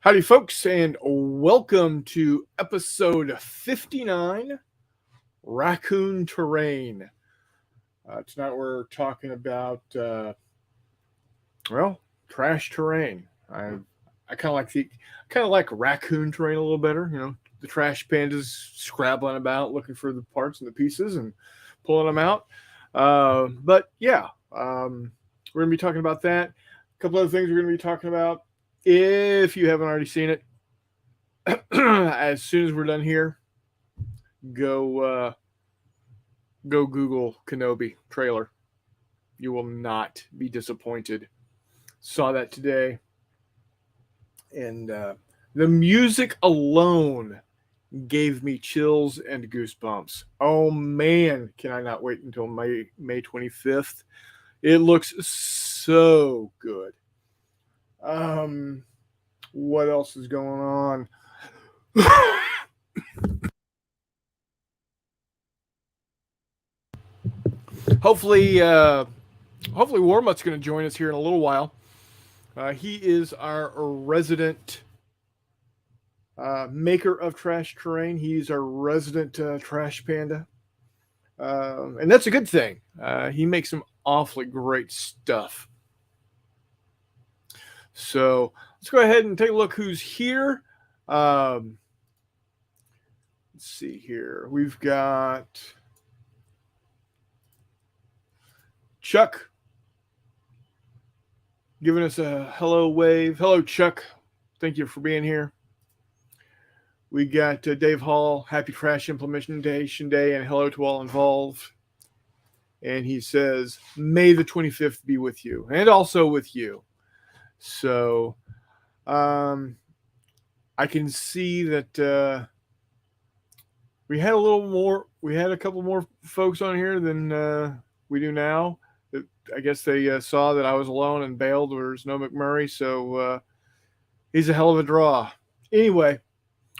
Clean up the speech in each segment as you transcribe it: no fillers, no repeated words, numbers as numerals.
Howdy, folks, and welcome to episode 59 Raccoon Terrain. Tonight we're talking about, trash terrain. I kind of like raccoon terrain a little better. You know, the trash pandas scrabbling about looking for the parts and the pieces and pulling them out. We're going to be talking about that. A couple other things we're going to be talking about. If you haven't already seen it, as soon as we're done here, go Google Kenobi trailer. You will not be disappointed. Saw that today, and the music alone gave me chills and goosebumps. Oh man, can I not wait until May 25th? It looks so good. What else is going on? Hopefully Warmutt's going to join us here in a little while. He is our resident maker of trash terrain. He's our resident trash panda, and that's a good thing. He makes some awfully great stuff. So let's go ahead and take a look who's here. Let's see here. We've got Chuck giving us a hello wave. Hello, Chuck. Thank you for being here. We got Dave Hall, happy trash implementation day, and hello to all involved. And he says, May the 25th be with you, and also with you. So I can see that we had a couple more folks on here than we do now. I guess they saw that I was alone and bailed. There's no McMurray, so he's a hell of a draw. Anyway,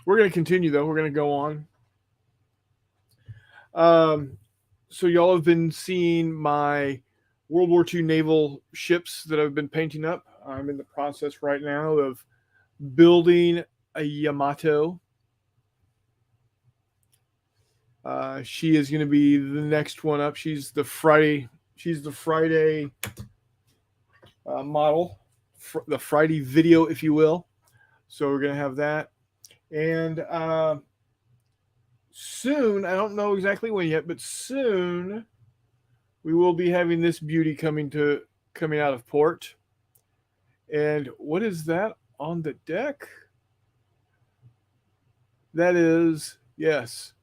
we're going to continue, though. We're going to go on. So y'all have been seeing my World War II naval ships that I've been painting up. I'm in the process right now of building a Yamato. She is going to be the next one up. She's the Friday model, the Friday video, if you will. So we're going to have that. And soon, I don't know exactly when yet, but soon we will be having this beauty coming out of port. And what is that on the deck? That is, yes,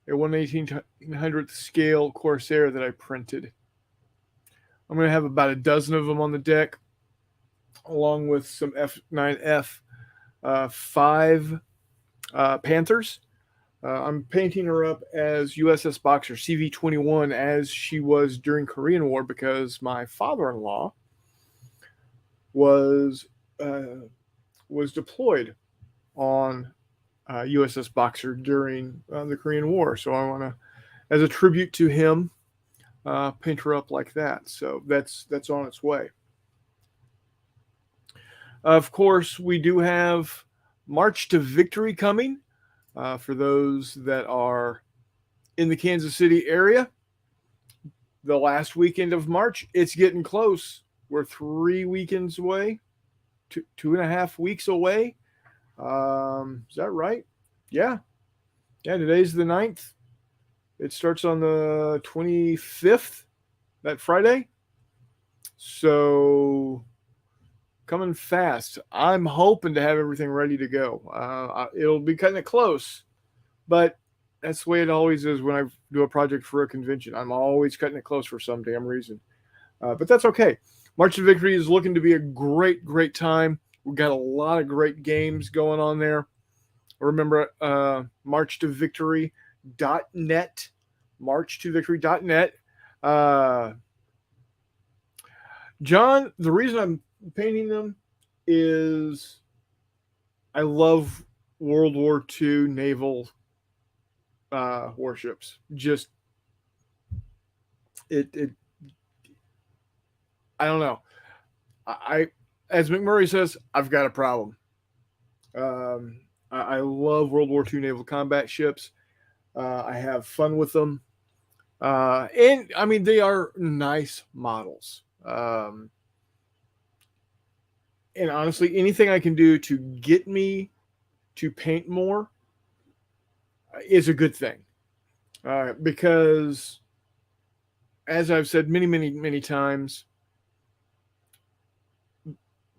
a 1/1800th scale Corsair that I printed. I'm going to have about a dozen of them on the deck, along with some F9F 5 Panthers. I'm painting her up as USS Boxer CV-21 as she was during Korean War, because my father-in-law was deployed on USS Boxer during the Korean War. So I want to, as a tribute to him, paint her up like that. So that's on its way. Of course, we do have March to Victory coming for those that are in the Kansas City area. The last weekend of March, it's getting close. We're 3 weekends away, 2.5 weeks away. Is that right? Yeah. Today's the 9th. It starts on the 25th, that Friday. So coming fast. I'm hoping to have everything ready to go. It'll be kind of close, but that's the way it always is when I do a project for a convention. I'm always cutting it close for some damn reason. But that's okay. March to Victory is looking to be a great, great time. We've got a lot of great games going on there. Remember, marchtovictory.net. Marchtovictory.net. John, the reason I'm painting them is I love World War II naval warships. Just it I don't know. As McMurray says, I've got a problem. Um, I love World War II naval combat ships. I have fun with them. And I mean, they are nice models. And honestly, anything I can do to get me to paint more is a good thing. Because, as I've said many, many, many times,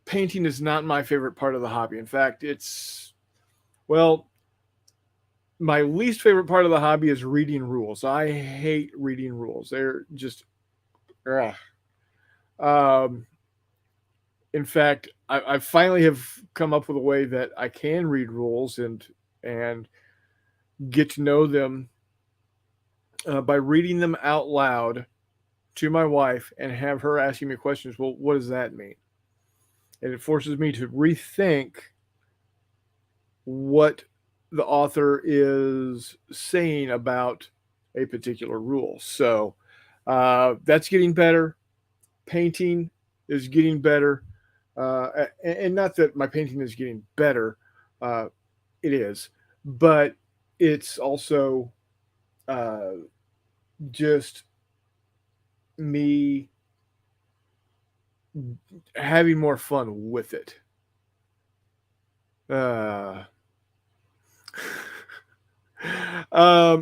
painting is not my favorite part of the hobby. In fact, well, my least favorite part of the hobby is reading rules. I hate reading rules. They're just, ugh. Um, in fact, I finally have come up with a way that I can read rules and get to know them by reading them out loud to my wife and have her asking me questions. Well, what does that mean? And it forces me to rethink what the author is saying about a particular rule. So that's getting better. Painting is getting better. And not that my painting is getting better, uh, it is, but it's also uh, just me having more fun with it. Uh,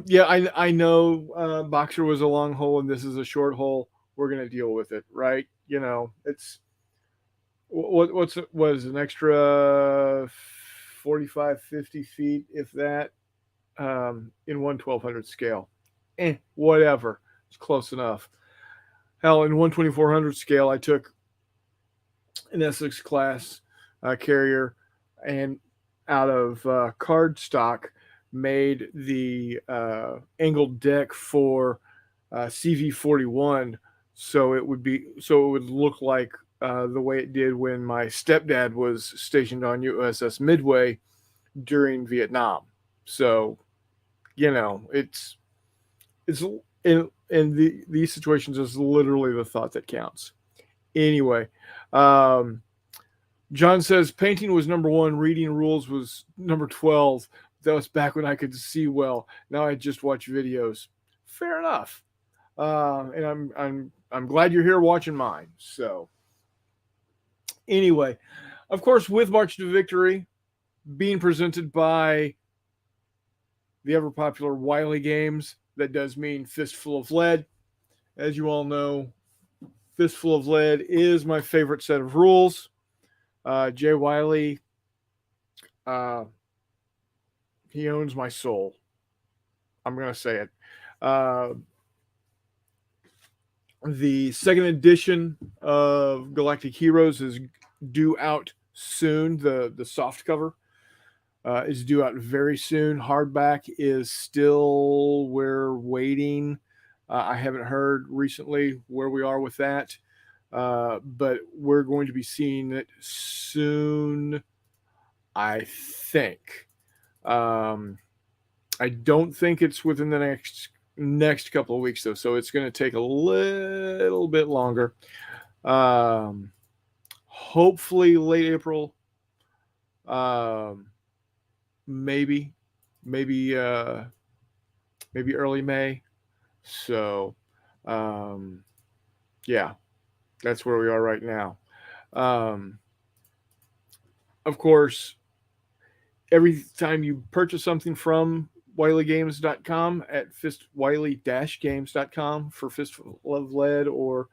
yeah, I know Boxer was a long hole and this is a short hole. We're gonna deal with it, right? You know, it's was an extra 45, 50 feet, if that, in 1/1200 scale. Whatever. It's close enough. Hell, in 1/2400 scale, I took an Essex class carrier and out of cardstock made the angled deck for CV-41, so it would look like the way it did when my stepdad was stationed on USS Midway during Vietnam. So you know, it's these situations is literally the thought that counts. Anyway, um, John says painting was number one, reading rules was number 12. That was back when I could see well. Now I just watch videos. Fair enough. And I'm glad you're here watching mine. So anyway, of course, with March to Victory being presented by the ever popular Wiley Games, that does mean Fistful of Lead. As you all know, Fistful of Lead is my favorite set of rules. Jay Wiley, uh, he owns my soul. I'm going to say it. Uh, the second edition of Galactic Heroes is due out soon. The soft cover is due out very soon. Hardback is still, we're waiting. I haven't heard recently where we are with that, but we're going to be seeing it soon, I think. I don't think it's within the next couple of weeks though, so it's going to take a little bit longer. Hopefully late April, maybe maybe early May. So yeah, that's where we are right now. Um, of course, every time you purchase something from WileyGames.com at Wiley-Games.com for Fistful of Lead or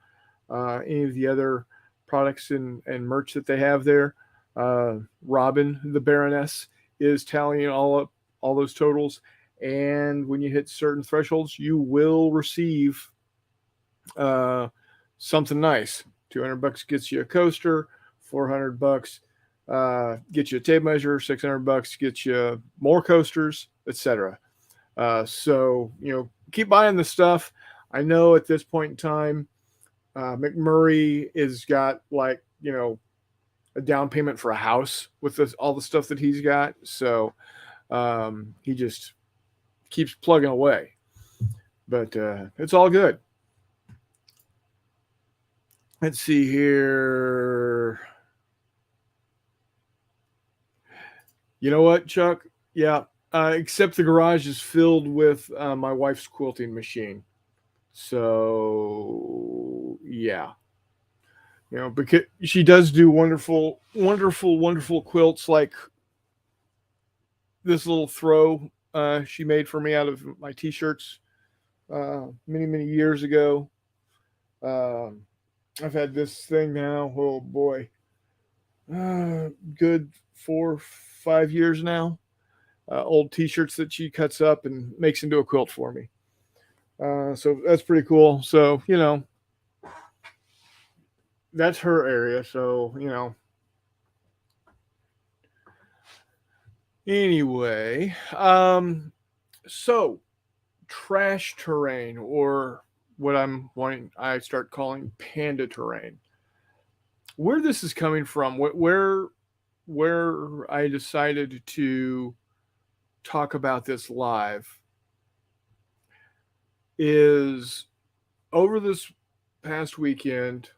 any of the other products and merch that they have there, Robin, the Baroness, is tallying all those totals. And when you hit certain thresholds, you will receive something nice. $200 gets you a coaster. $400 get you a tape measure. $600 gets you more coasters, etc. So keep buying the stuff. I know at this point in time, McMurray has got a down payment for a house with all the stuff that he's got. So he just keeps plugging away. But it's all good. Let's see here. You know what, Chuck? Yeah. Except the garage is filled with my wife's quilting machine. So yeah, because she does do wonderful, wonderful, wonderful quilts like this little throw she made for me out of my t-shirts many, many years ago. Um, I've had this thing now. Oh boy, good 4, 5 years now. Old T-shirts that she cuts up and makes into a quilt for me. So that's pretty cool. So that's her area. So anyway, so trash terrain, or what I start calling panda terrain. Where this is coming from, where I decided to talk about this live is over this past weekend.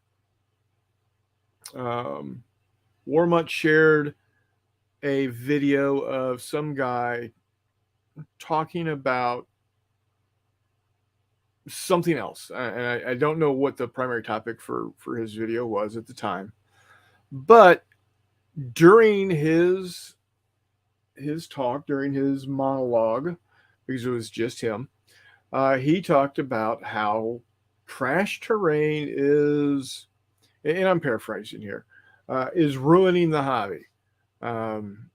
Um, Warmutt shared a video of some guy talking about something else, and I don't know what the primary topic for his video was at the time, but during his talk, during his monologue, because it was just him, he talked about how trash terrain is, and I'm paraphrasing here, is ruining the hobby. Um,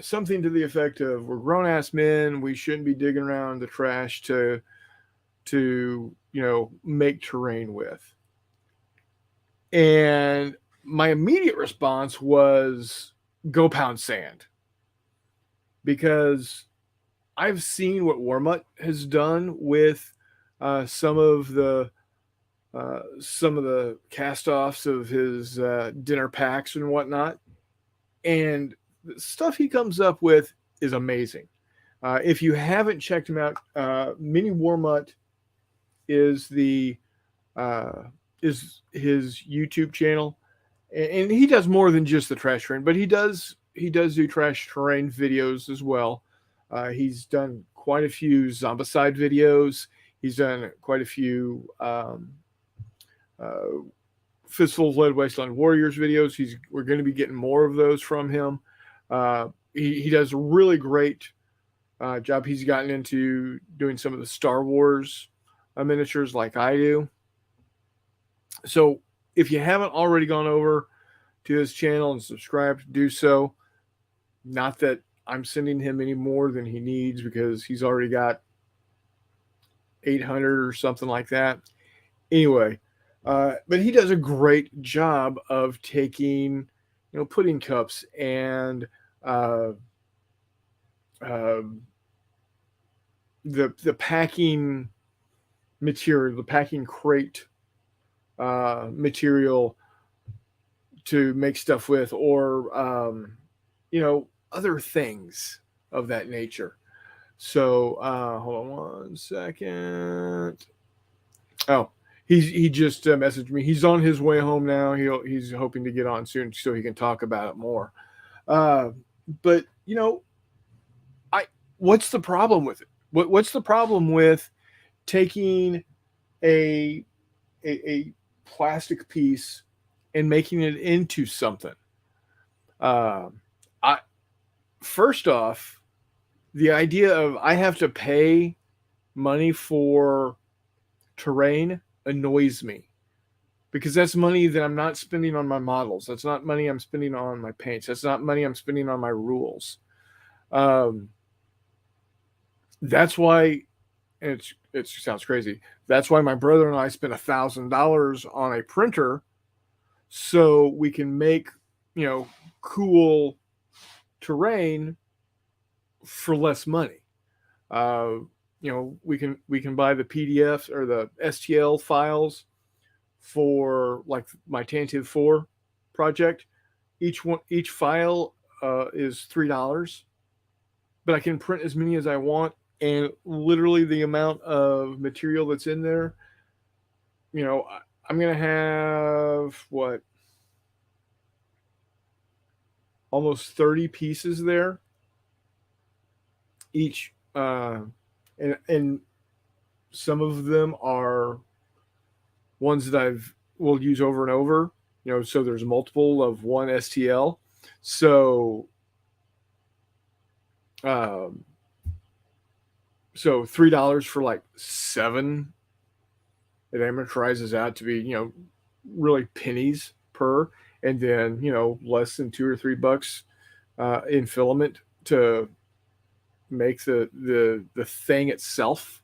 Something to the effect of, we're grown ass men, we shouldn't be digging around the trash to make terrain with. And my immediate response was, go pound sand, because I've seen what Warmutt has done with some of the cast-offs of his dinner packs and whatnot, and the stuff he comes up with is amazing. If you haven't checked him out, Mini Warmutt is the is his YouTube channel, and he does more than just the trash terrain, but he does do trash terrain videos as well. He's done quite a few zombicide videos. He's done quite a few uh, Fistful of Lead Wasteland Warriors videos. We're going to be getting more of those from him. He does a really great job. He's gotten into doing some of the Star Wars miniatures like I do. So if you haven't already gone over to his channel and subscribed, do so. Not that I'm sending him any more than he needs, because he's already got 800 or something like that. Anyway, but he does a great job of taking, pudding cups and uh, the packing material, the packing crate material to make stuff with, or other things of that nature. So hold on one second. Oh, he just messaged me. He's on his way home now. He's hoping to get on soon so he can talk about it more. But what's the problem with it? What's the problem with taking a a plastic piece and making it into something? I First off, the idea of I have to pay money for terrain annoys me, because that's money that I'm not spending on my models. That's not money I'm spending on my paints. That's not money I'm spending on my rules. Um, that's why, and it sounds crazy. That's why my brother and I spent $1,000 on a printer, so we can make cool terrain for less money. Uh, we can buy the PDFs or the STL files for like my Tantive 4 project. Each file is $3, but I can print as many as I want, and literally the amount of material that's in there, I'm gonna have what, almost 30 pieces there. each, and some of them are ones that I've will use over and over. So there's multiple of one STL. So um, so $3 for like seven, it amortizes out to be really pennies per, and then less than $2 or $3 in filament to make the thing itself.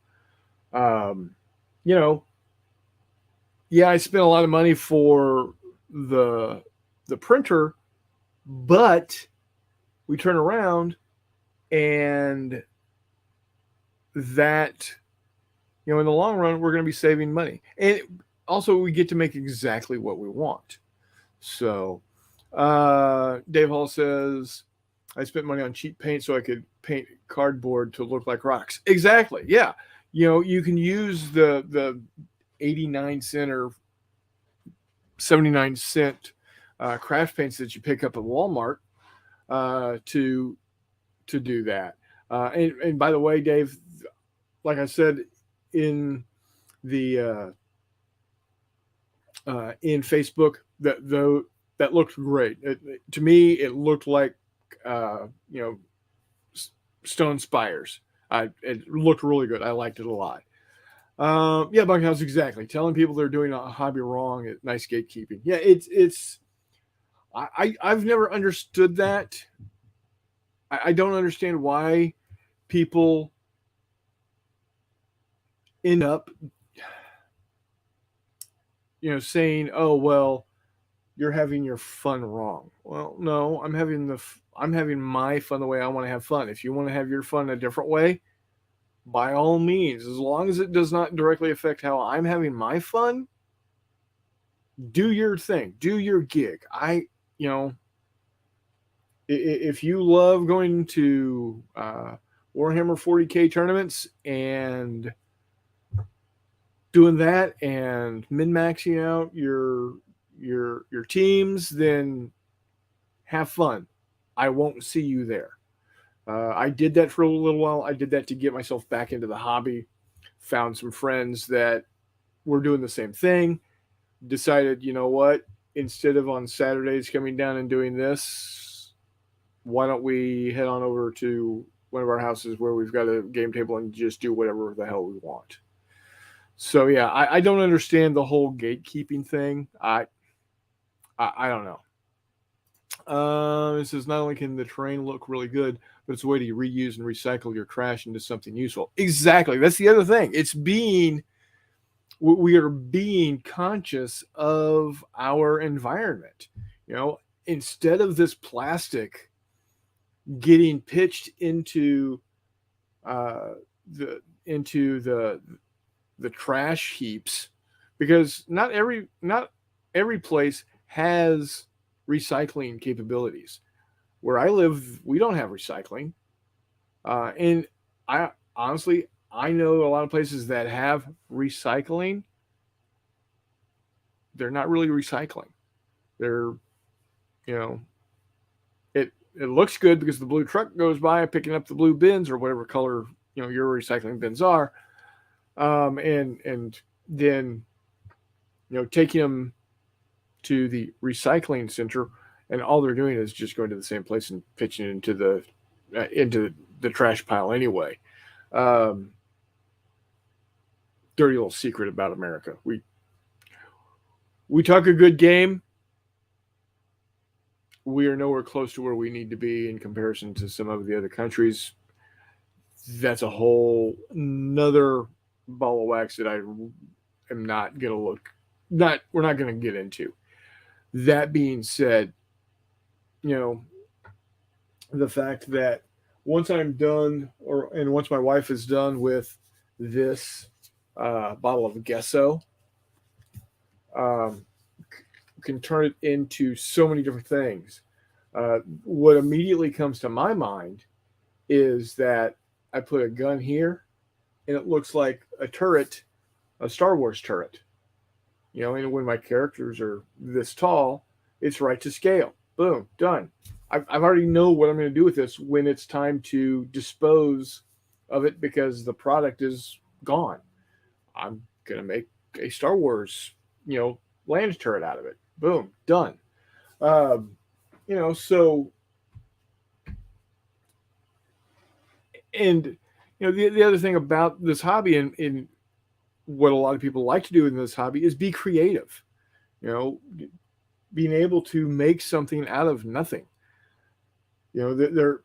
Um, you know, yeah, I spent a lot of money for the the printer, but we turn around and that in the long run we're going to be saving money, and also we get to make exactly what we want. So Dave Hall says I spent money on cheap paint so I could paint cardboard to look like rocks. Exactly. Yeah. You can use the 89 cent or 79 cent craft paints that you pick up at Walmart to do that. And by the way, Dave, like I said in the in Facebook, that looked great. To me, it looked like uh, you know stone spires. It looked really good. I liked it a lot. Yeah, Bunkhouse, exactly. Telling people they're doing a hobby wrong at nice gatekeeping. Yeah, it's. I've never understood that. I don't understand why people end up, saying, "Oh well, you're having your fun wrong." Well, no, I'm having my fun the way I want to have fun. If you want to have your fun a different way, by all means, as long as it does not directly affect how I'm having my fun, do your thing, do your gig. You know, if you love going to Warhammer 40K tournaments and doing that and min maxing out your teams, then have fun. I won't see you there. I did that for a little while. I did that to get myself back into the hobby. Found some friends that were doing the same thing. Decided, you know what? Instead of on Saturdays coming down and doing this, why don't we head on over to one of our houses where we've got a game table and just do whatever the hell we want. So yeah, I don't understand the whole gatekeeping thing. I don't know. It says not only can the terrain look really good, but it's a way to reuse and recycle your trash into something useful. Exactly. That's the other thing. We are being conscious of our environment. Instead of this plastic getting pitched uh, into the trash heaps, because not every place has recycling capabilities. Where I live, we don't have recycling, and I know a lot of places that have recycling. They're not really recycling. They're you know it looks good because the blue truck goes by picking up the blue bins or whatever color your recycling bins are, and then taking them to the recycling center, and all they're doing is just going to the same place and pitching it into the trash pile anyway. Um, Dirty little secret about America: we talk a good game. We are nowhere close to where we need to be in comparison to some of the other countries. That's a whole another ball of wax that I am not going to we're not going to get into. That being said, you know, the fact that once I'm done, and once my wife is done with this bottle of Gesso, um, can turn it into so many different things. What immediately comes to my mind is that I put a gun here, and it looks like a turret, a Star Wars turret. And when my characters are this tall, it's right to scale. Boom, done. I've already know what I'm going to do with this when it's time to dispose of it because the product is gone. I'm going to make a Star Wars, land turret out of it. Boom, done. Um, so and the other thing about this hobby and what a lot of people like to do in this hobby is be creative. You know, being able to make something out of nothing. There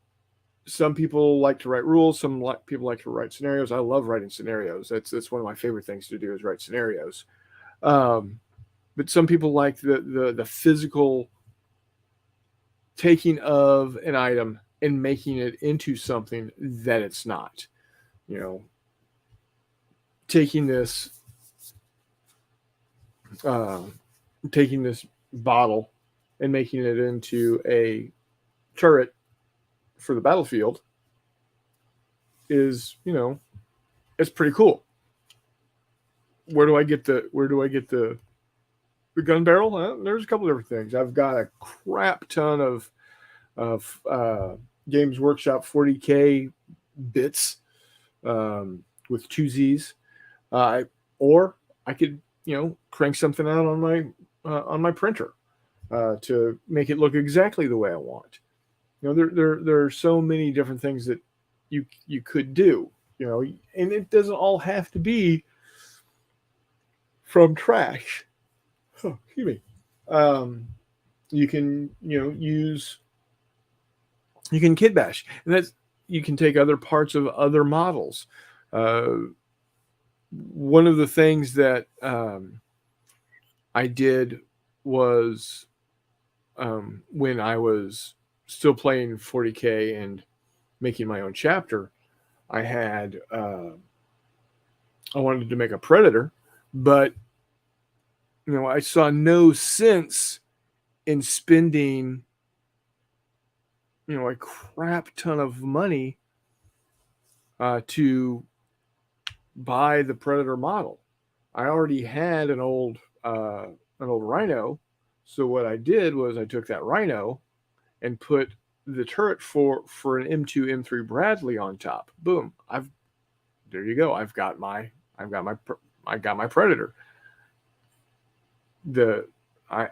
some people like to write rules. People like to write scenarios. I love writing scenarios. That's one of my favorite things to do is write scenarios. Um, but some people like the physical taking of an item and making it into something that it's not. You know, taking this uh, taking this bottle and making it into a turret for the battlefield is, it's pretty cool. Where do I get the gun barrel? There's a couple different things. I've got a crap ton of Games Workshop 40K bits with two Z's, or I could crank something out on my printer to make it look exactly the way I want. There are so many different things that you could do. And it doesn't all have to be from trash. Oh, excuse me. You can you can kit bash, and that's you can take other parts of other models. One of the things that I did was when I was still playing 40K and making my own chapter, I had I wanted to make a Predator, but I saw no sense in spending a crap ton of money to buy the Predator model. I already had an old Rhino, so what I did was I took that Rhino and put the turret for an M2 M3 Bradley on top. Boom! There you go. I've got my Predator. I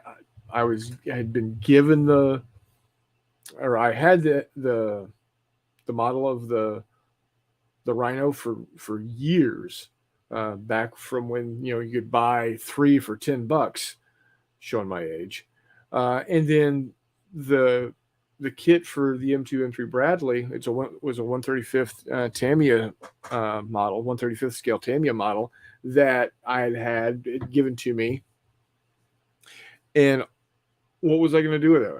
had been given I had the model of the Rhino for years, back from when you could buy 3 for $10, showing my age, and then the kit for the M2 M3 Bradley was a 135th Tamiya model, 135th scale Tamiya model that I had given to me. And what was I going to do with it?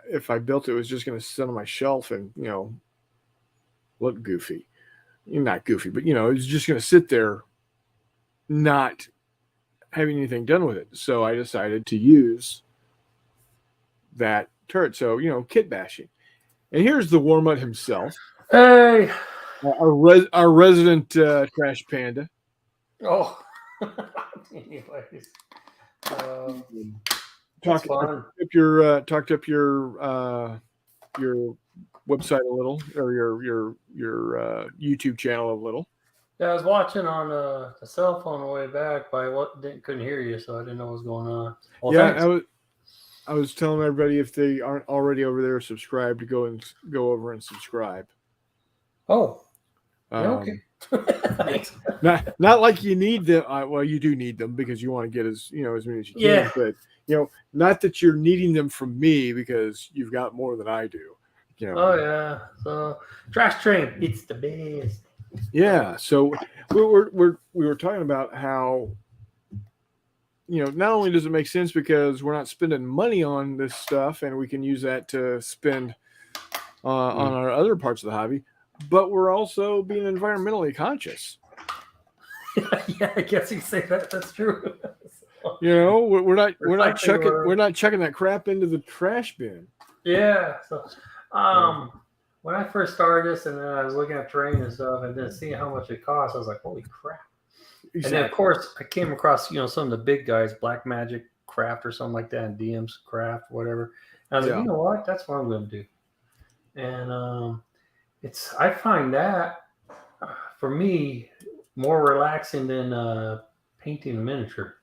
If I built it, it was just going to sit on my shelf and look goofy. Not goofy, but it was just going to sit there, not having anything done with it. So I decided to use that turret. So kit bashing. And here's the Warmut himself. Hey, our resident trash panda. Oh, anyways, Talked up your website a little, or your YouTube channel a little. Yeah, I was watching on the cell phone on the way back, but couldn't hear you, so I didn't know what was going on. Well, yeah, thanks. I was telling everybody, if they aren't already over there subscribed, to go over and subscribe. Oh, okay. Thanks. Not like you need them. Well, you do need them because you want to get as many as you can. Yeah. But not that you're needing them from me, because you've got more than I do. Oh yeah. So Trash Train, it's the best. Yeah. So we were talking about how not only does it make sense because we're not spending money on this stuff and we can use that to spend on our other parts of the hobby, but we're also being environmentally conscious. Yeah, I guess you can say that. That's true. We're not chucking that crap into the trash bin. Yeah. So, when I first started this, and then I was looking at terrain and stuff, and then seeing how much it costs, I was like, "Holy crap!" Exactly. And then, of course, I came across some of the big guys, Black Magic Craft or something like that, and DM's Craft, whatever. I was like, you know what? That's what I'm going to do. And I find that for me more relaxing than painting a miniature.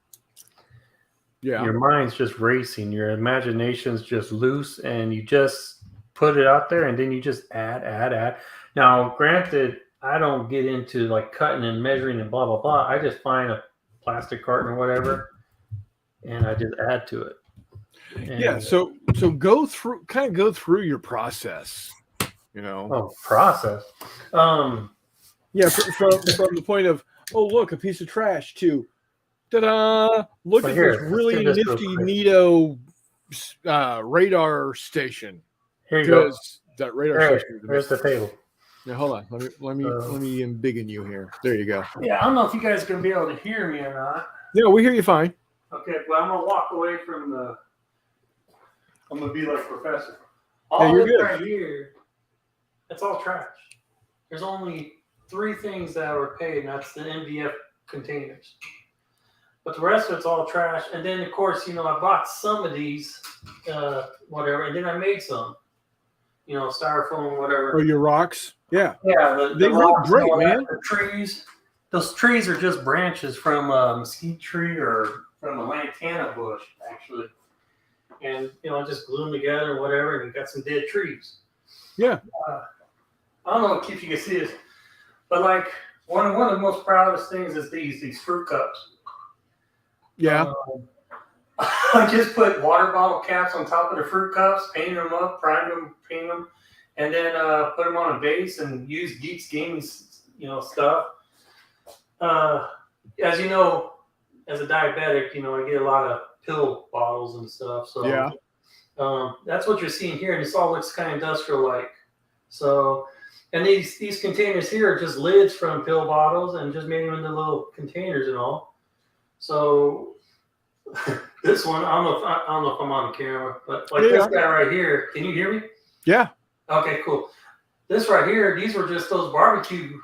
Yeah. Your mind's just racing, your imagination's just loose, and you just put it out there, and then you just add. Now, granted, I don't get into like cutting and measuring and blah blah blah. I just find a plastic carton or whatever, and I just add to it. And, yeah. So go through your process. Process. Yeah, from the point of, oh, look, a piece of trash, to ta-da, look at this really nifty neato radar station. Here you go. That radar station. There's the table. Now hold on. Let me embiggen you here. There you go. Yeah, I don't know if you guys are gonna be able to hear me or not. Yeah, we hear you fine. Okay, well, I'm gonna walk away from the. I'm gonna be like Professor. Right here, it's all trash. There's only 3 things that were paid, and that's the MDF containers. But the rest of it's all trash. And then, of course, I bought some of these, whatever, and then I made some, styrofoam, whatever. Oh, your rocks? Yeah. Yeah, they look great, man. The trees. Those trees are just branches from a mesquite tree or from a lantana bush, actually. And, I just glue them together or whatever, and you got some dead trees. Yeah. I don't know if you can see this, but like one of the most proudest things is these fruit cups. Yeah. I just put water bottle caps on top of the fruit cups, painted them up, primed them, painted them, and then put them on a base and use Geeks Gaming, stuff. As you know, as a diabetic, I get a lot of pill bottles and stuff. So yeah. That's what you're seeing here, and this all looks kind of industrial-like. So, and these containers here are just lids from pill bottles, and just made them into little containers and all. So this one, I don't know if I'm on the camera, but like this guy right here, can you hear me? Yeah. Okay, cool. This right here, these were just those barbecue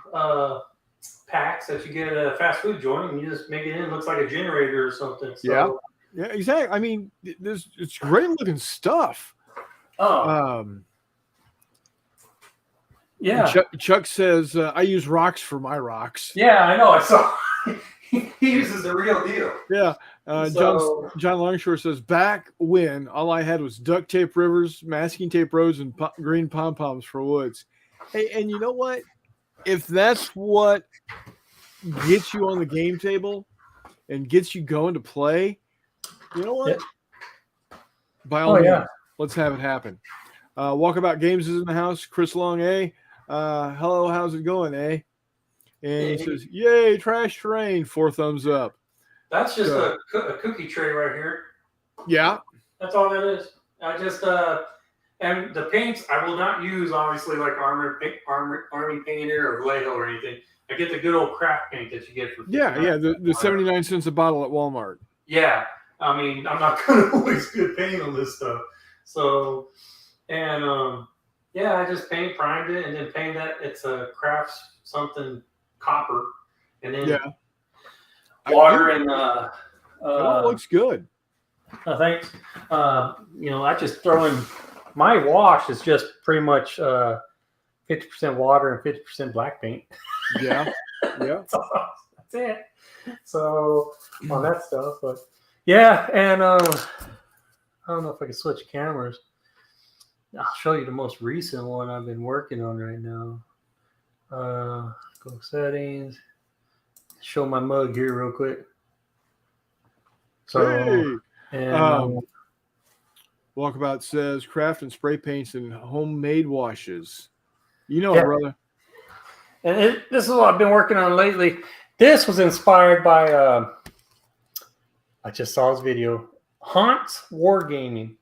packs that you get at a fast food joint, and you just make it in. It looks like a generator or something. So, yeah, exactly. I mean, it's great looking stuff. Yeah. Chuck says, I use rocks for my rocks. Yeah, I know. I saw he uses the real deal. Yeah. John Longshore says, back when all I had was duct tape rivers, masking tape rows, and green pom-poms for woods. Hey, and you know what? If that's what gets you on the game table and gets you going to play, you know what? Yeah. By all means, let's have it happen. Walkabout Games is in the house. Chris Long, hello, how's it going, And he says, yay, trash terrain, 4 thumbs up. That's just a cookie tray right here. Yeah. That's all that is. I just, and the paints, I will not use, obviously, like Army Painter or Vallejo or anything. I get the good old craft paint that you get for the 79 cents a bottle at Walmart. Yeah. I mean, I'm not going to waste good paint on this stuff. So, and, I just primed it, and then paint that. It's a craft something copper. And then water and, it looks good. Thanks. I just throw in, my wash is just pretty much 50% water and 50% black paint. Yeah. Yeah. That's it. So on that stuff, but and I don't know if I can switch cameras. I'll show you the most recent one I've been working on right now. Go settings. Show my mug here real quick. So Walkabout says craft and spray paints and homemade washes. You know it, brother. And this is what I've been working on lately. This was inspired by I just saw his video. Haunt's Wargaming.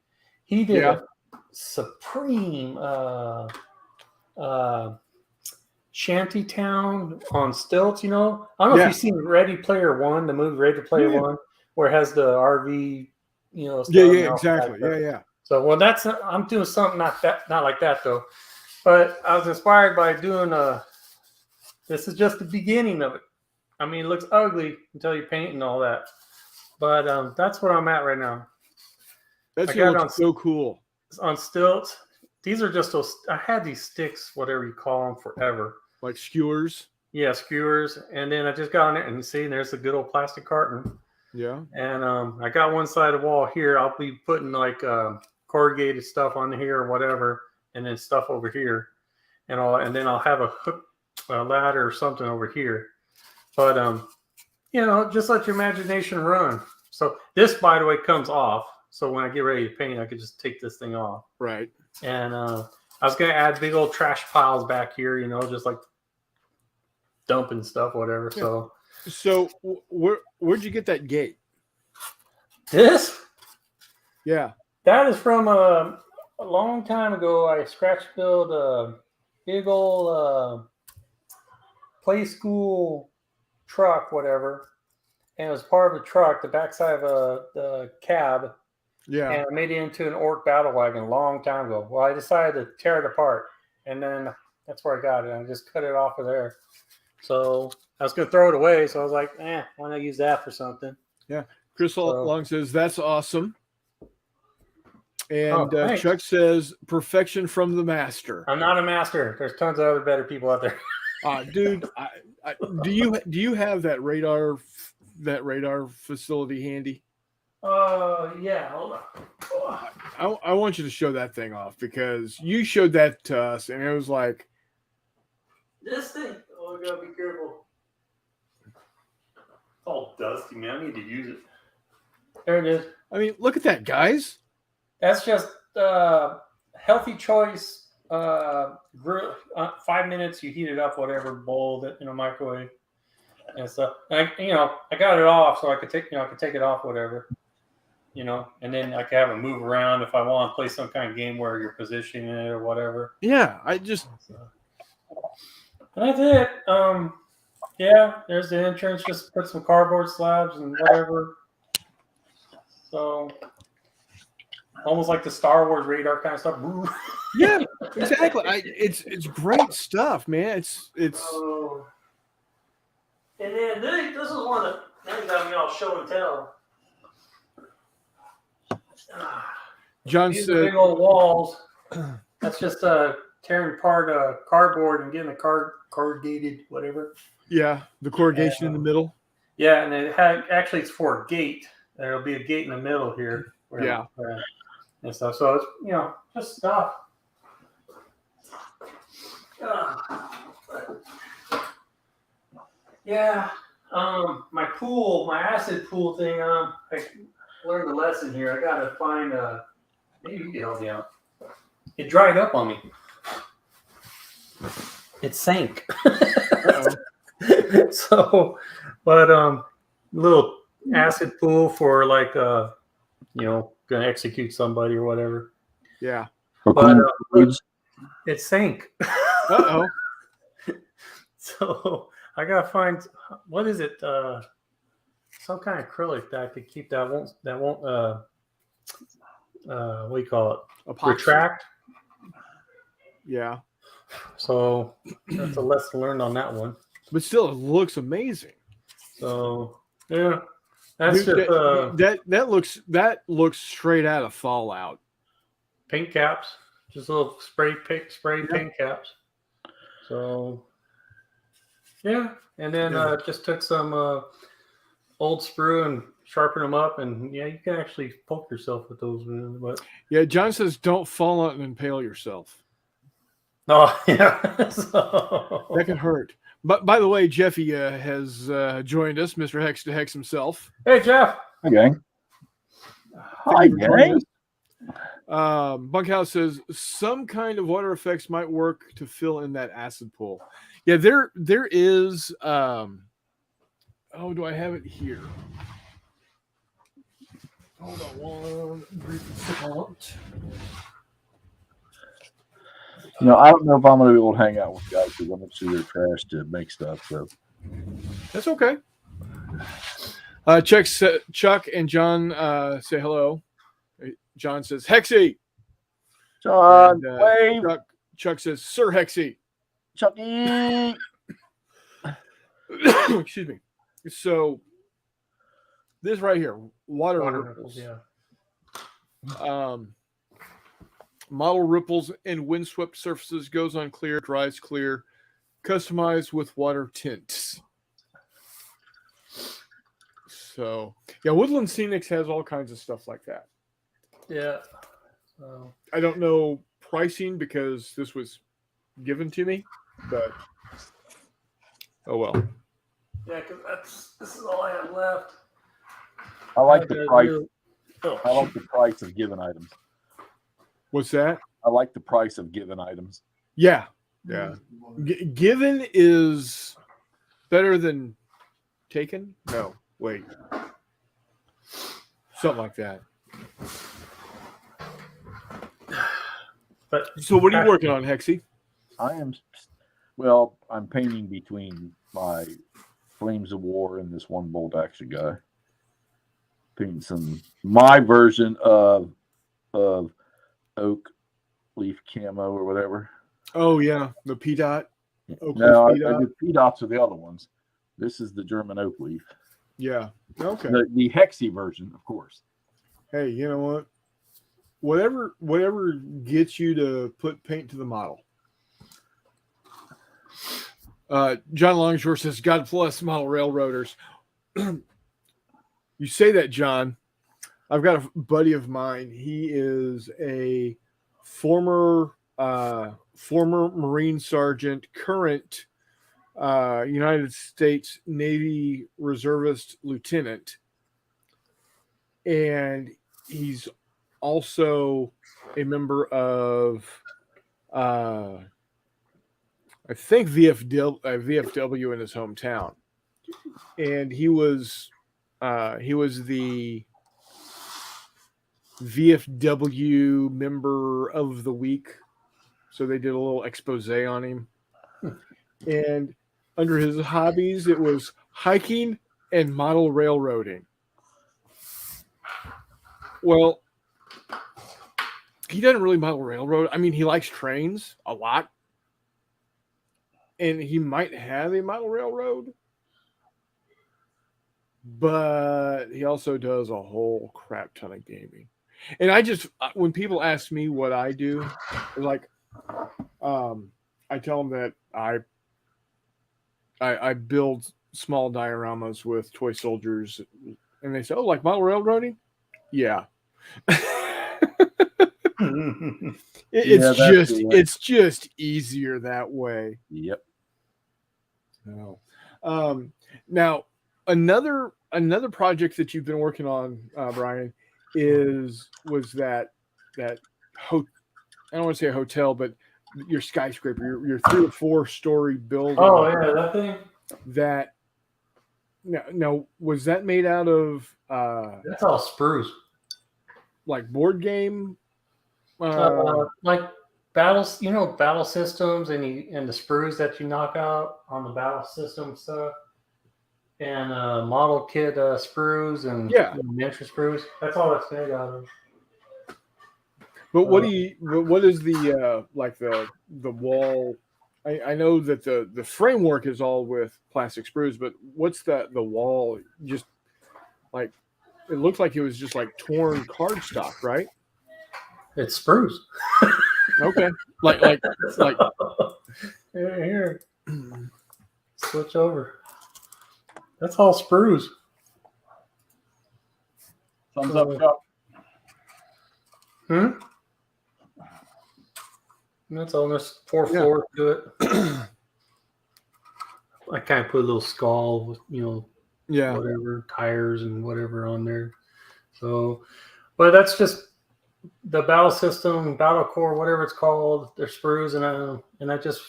He did a supreme shantytown on stilts, I don't know if you've seen Ready Player One, the movie Ready Player One, where it has the RV, stuff. Yeah, exactly. Yeah. So, I'm doing something not like that though. But I was inspired by doing this is just the beginning of it. I mean, it looks ugly until you paint and all that. But that's where I'm at right now. That's so cool. on stilts. These are just those. I had these sticks, whatever you call them, forever. Like skewers. Yeah, skewers. And then I just got on it and see, there's the good old plastic carton. Yeah. And I got one side of the wall here. I'll be putting like corrugated stuff on here or whatever, and then stuff over here, and then I'll have a hook, a ladder or something over here. But just let your imagination run. So this, by the way, comes off. So when I get ready to paint, I could just take this thing off. Right. And I was gonna add big old trash piles back here, just like dumping stuff, whatever. Yeah. So where'd you get that gate? This? Yeah. That is from a long time ago. I scratch built a big old play school truck, whatever. And it was part of the truck, the backside of the cab. Yeah. And I made it into an orc battle wagon a long time ago. Well, I decided to tear it apart. And then that's where I got it. I just cut it off of there. So I was going to throw it away. So I was like, why not use that for something? Yeah. Chris Long says, that's awesome. And thanks. Chuck says, perfection from the master. I'm not a master. There's tons of other better people out there. Dude, do you have that radar facility handy? Yeah, hold on. I want you to show that thing off, because you showed that to us and it was like, this thing. Oh, we gotta be careful. It's all dusty, man. I need to use it. There it is. I mean, look at that, guys. That's just healthy choice. 5 minutes, you heat it up, whatever, bowl that in a microwave and stuff. And I got it off so I could take it off, whatever. And then I can have it move around if I want to play some kind of game where you're positioning it or whatever. Yeah, and that's it. There's the entrance. Just put some cardboard slabs and whatever. So almost like the Star Wars radar kind of stuff. Yeah, exactly. It's great stuff, man. It's. And then this is one of the things I'll show and tell. John These said, are big old walls. That's just tearing apart cardboard and getting the corrugated whatever. Yeah, the corrugation in the middle. Yeah, and actually it's for a gate. There'll be a gate in the middle here. And stuff. So it's just stuff. My acid pool thing. I learned a lesson here. I gotta find maybe you can help me out. It dried up on me. It sank. So, but little acid pool for like gonna execute somebody or whatever. Yeah. But it sank. Uh-oh. So I gotta find, what is it? Some kind of acrylic that I could keep that won't what do you call it? Epoxy. Retract. Yeah. So that's a lesson learned on that one. But still, it looks amazing. So yeah, that's Dude, just that looks straight out of Fallout. Paint caps, just little spray paint caps. So yeah, and then just took some old sprue and sharpen them up, and you can actually poke yourself with those. But yeah, John says don't fall out and impale yourself. Oh yeah, so that can hurt. But by the way, Jeffy has joined us, Mr. Hex to Hex himself. Hey, Jeff. Hi, gang. Hi, gang. Bunkhouse says some kind of water effects might work to fill in that acid pool. Yeah, there is. Do I have it here? Hold on one brief second. I don't know if I'm going to be able to hang out with guys because I'm going to see their trash to make stuff. So that's okay. Chuck and John say hello. John says Hexy. John, and, wave. Chuck says Sir Hexy. Chucky. Excuse me. So this right here, water ripples. Yeah. Model ripples and windswept surfaces, goes on clear, dries clear, customized with water tints. So, yeah, Woodland Scenics has all kinds of stuff like that. Yeah. I don't know pricing because this was given to me, but oh well. Yeah, because this is all I have left. I like the price. I like the price of given items. What's that? I like the price of given items. Yeah. Given is better than taken? No, wait. Something like that. But so what are you working on, Hexy? I'm painting between my Flames of War and this one bolt action guy. Painting my version of oak leaf camo or whatever. Oh yeah, the P dot. No, I do P dots are the other ones. This is the German oak leaf. Yeah. Okay. The Hexy version, of course. Hey, you know what? Whatever gets you to put paint to the model. John Longshore says, "God bless model railroaders." You say that, John. I've got a buddy of mine. He is a former Marine sergeant, current United States Navy reservist lieutenant, and he's also a member of I think VFW in his hometown, and he was the VFW member of the week. So they did a little expose on him. And under his hobbies, it was hiking and model railroading. Well, he doesn't really model railroad. I mean, he likes trains a lot. And he might have a model railroad. But he also does a whole crap ton of gaming. And when people ask me what I do, like, I tell them that I build small dioramas with toy soldiers, and they say, "Oh, like model railroading?" Yeah. It's just easier that way. Yep. No. Now another project that you've been working on, Brian, was that I don't want to say a hotel, but your skyscraper, your 3 or 4 story building. Oh yeah, that thing. That now was that made out of? That's all spruce. Like board game. Like battles, battle systems and the sprues that you knock out on the battle system stuff, and model kit sprues and miniature sprues. That's all it's made out of. But what is the like the wall? I know that the framework is all with plastic sprues, but what's the wall? Just like it looks like it was just like torn cardstock, right? It's spruce. Okay, like here. Switch over. That's all sprues. Thumbs up, Chuck. That's all. There's 4 floors to it. I kind of put a little skull with, whatever tires and whatever on there. So, but that's just the battle system, battle core, whatever it's called. They're sprues, and I just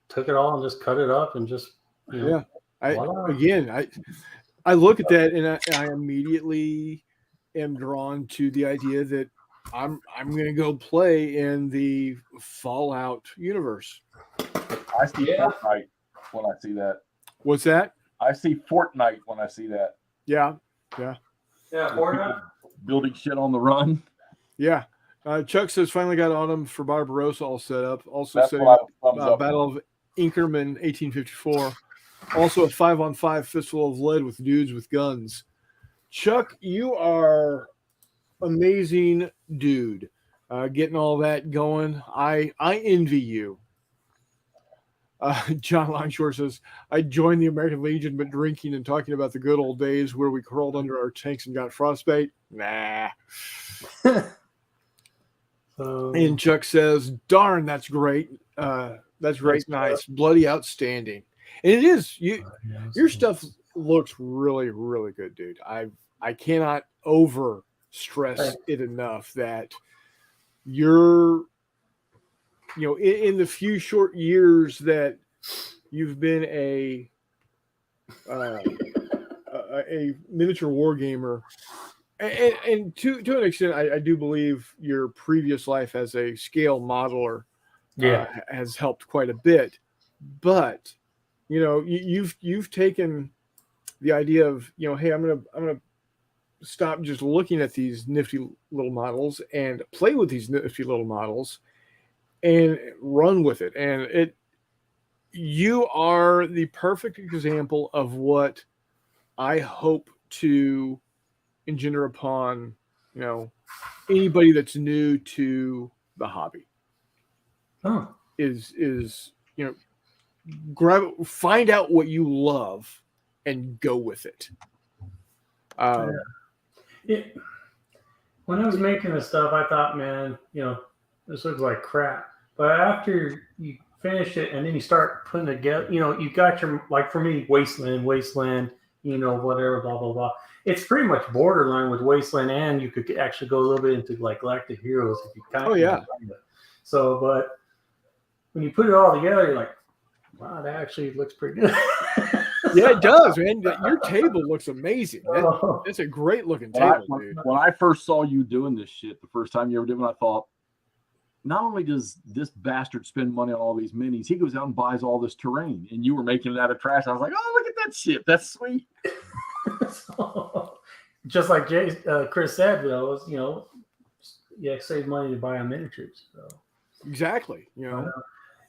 took it all and just cut it up and just I look at that and I immediately am drawn to the idea that I'm going to go play in the Fallout universe. I see Fortnite when I see that. What's that? I see Fortnite when I see that. Yeah. Fortnite. Building shit on the run. Yeah. Chuck says finally got Autumn for Barbarossa all set up. Also That's setting up up Battle of Inkerman 1854. Also a 5-on-5 fistful of lead with dudes with guns. Chuck, you are amazing dude. getting all that going. I envy you. John Longshore says, I joined the American Legion, but drinking and talking about the good old days where we crawled under our tanks and got frostbite. Nah. And Chuck says, darn, that's great. That's great. Nice. Bloody outstanding. And it is. Your stuff looks really, really good, dude. I cannot over stress it enough that you're, in the few short years that you've been a miniature war gamer, and to an extent, I do believe your previous life as a scale modeler has helped quite a bit. But you've taken the idea of hey, I'm gonna stop just looking at these nifty little models and play with these nifty little models and run with it. And you are the perfect example of what I hope to engender upon, anybody that's new to the hobby. Is find out what you love and go with it. When I was making this stuff, I thought, man, this looks like crap. But after you finish it and then you start putting it together, you got your, like for me, Wasteland, whatever, blah, blah, blah. It's pretty much borderline with Wasteland, and you could actually go a little bit into like Galactic Heroes if you kind of. Oh, yeah. So, but when you put it all together, you're like, wow, that actually looks pretty good. Yeah, it does, man. Your table looks amazing. It's a great looking table, dude. When I first saw you doing this shit, the first time you ever did it, I thought, not only does this bastard spend money on all these minis, he goes out and buys all this terrain, and you were making it out of trash. I was like, oh, look at that shit. That's sweet. Just like Chris said, though, save money to buy on miniatures. So. Exactly.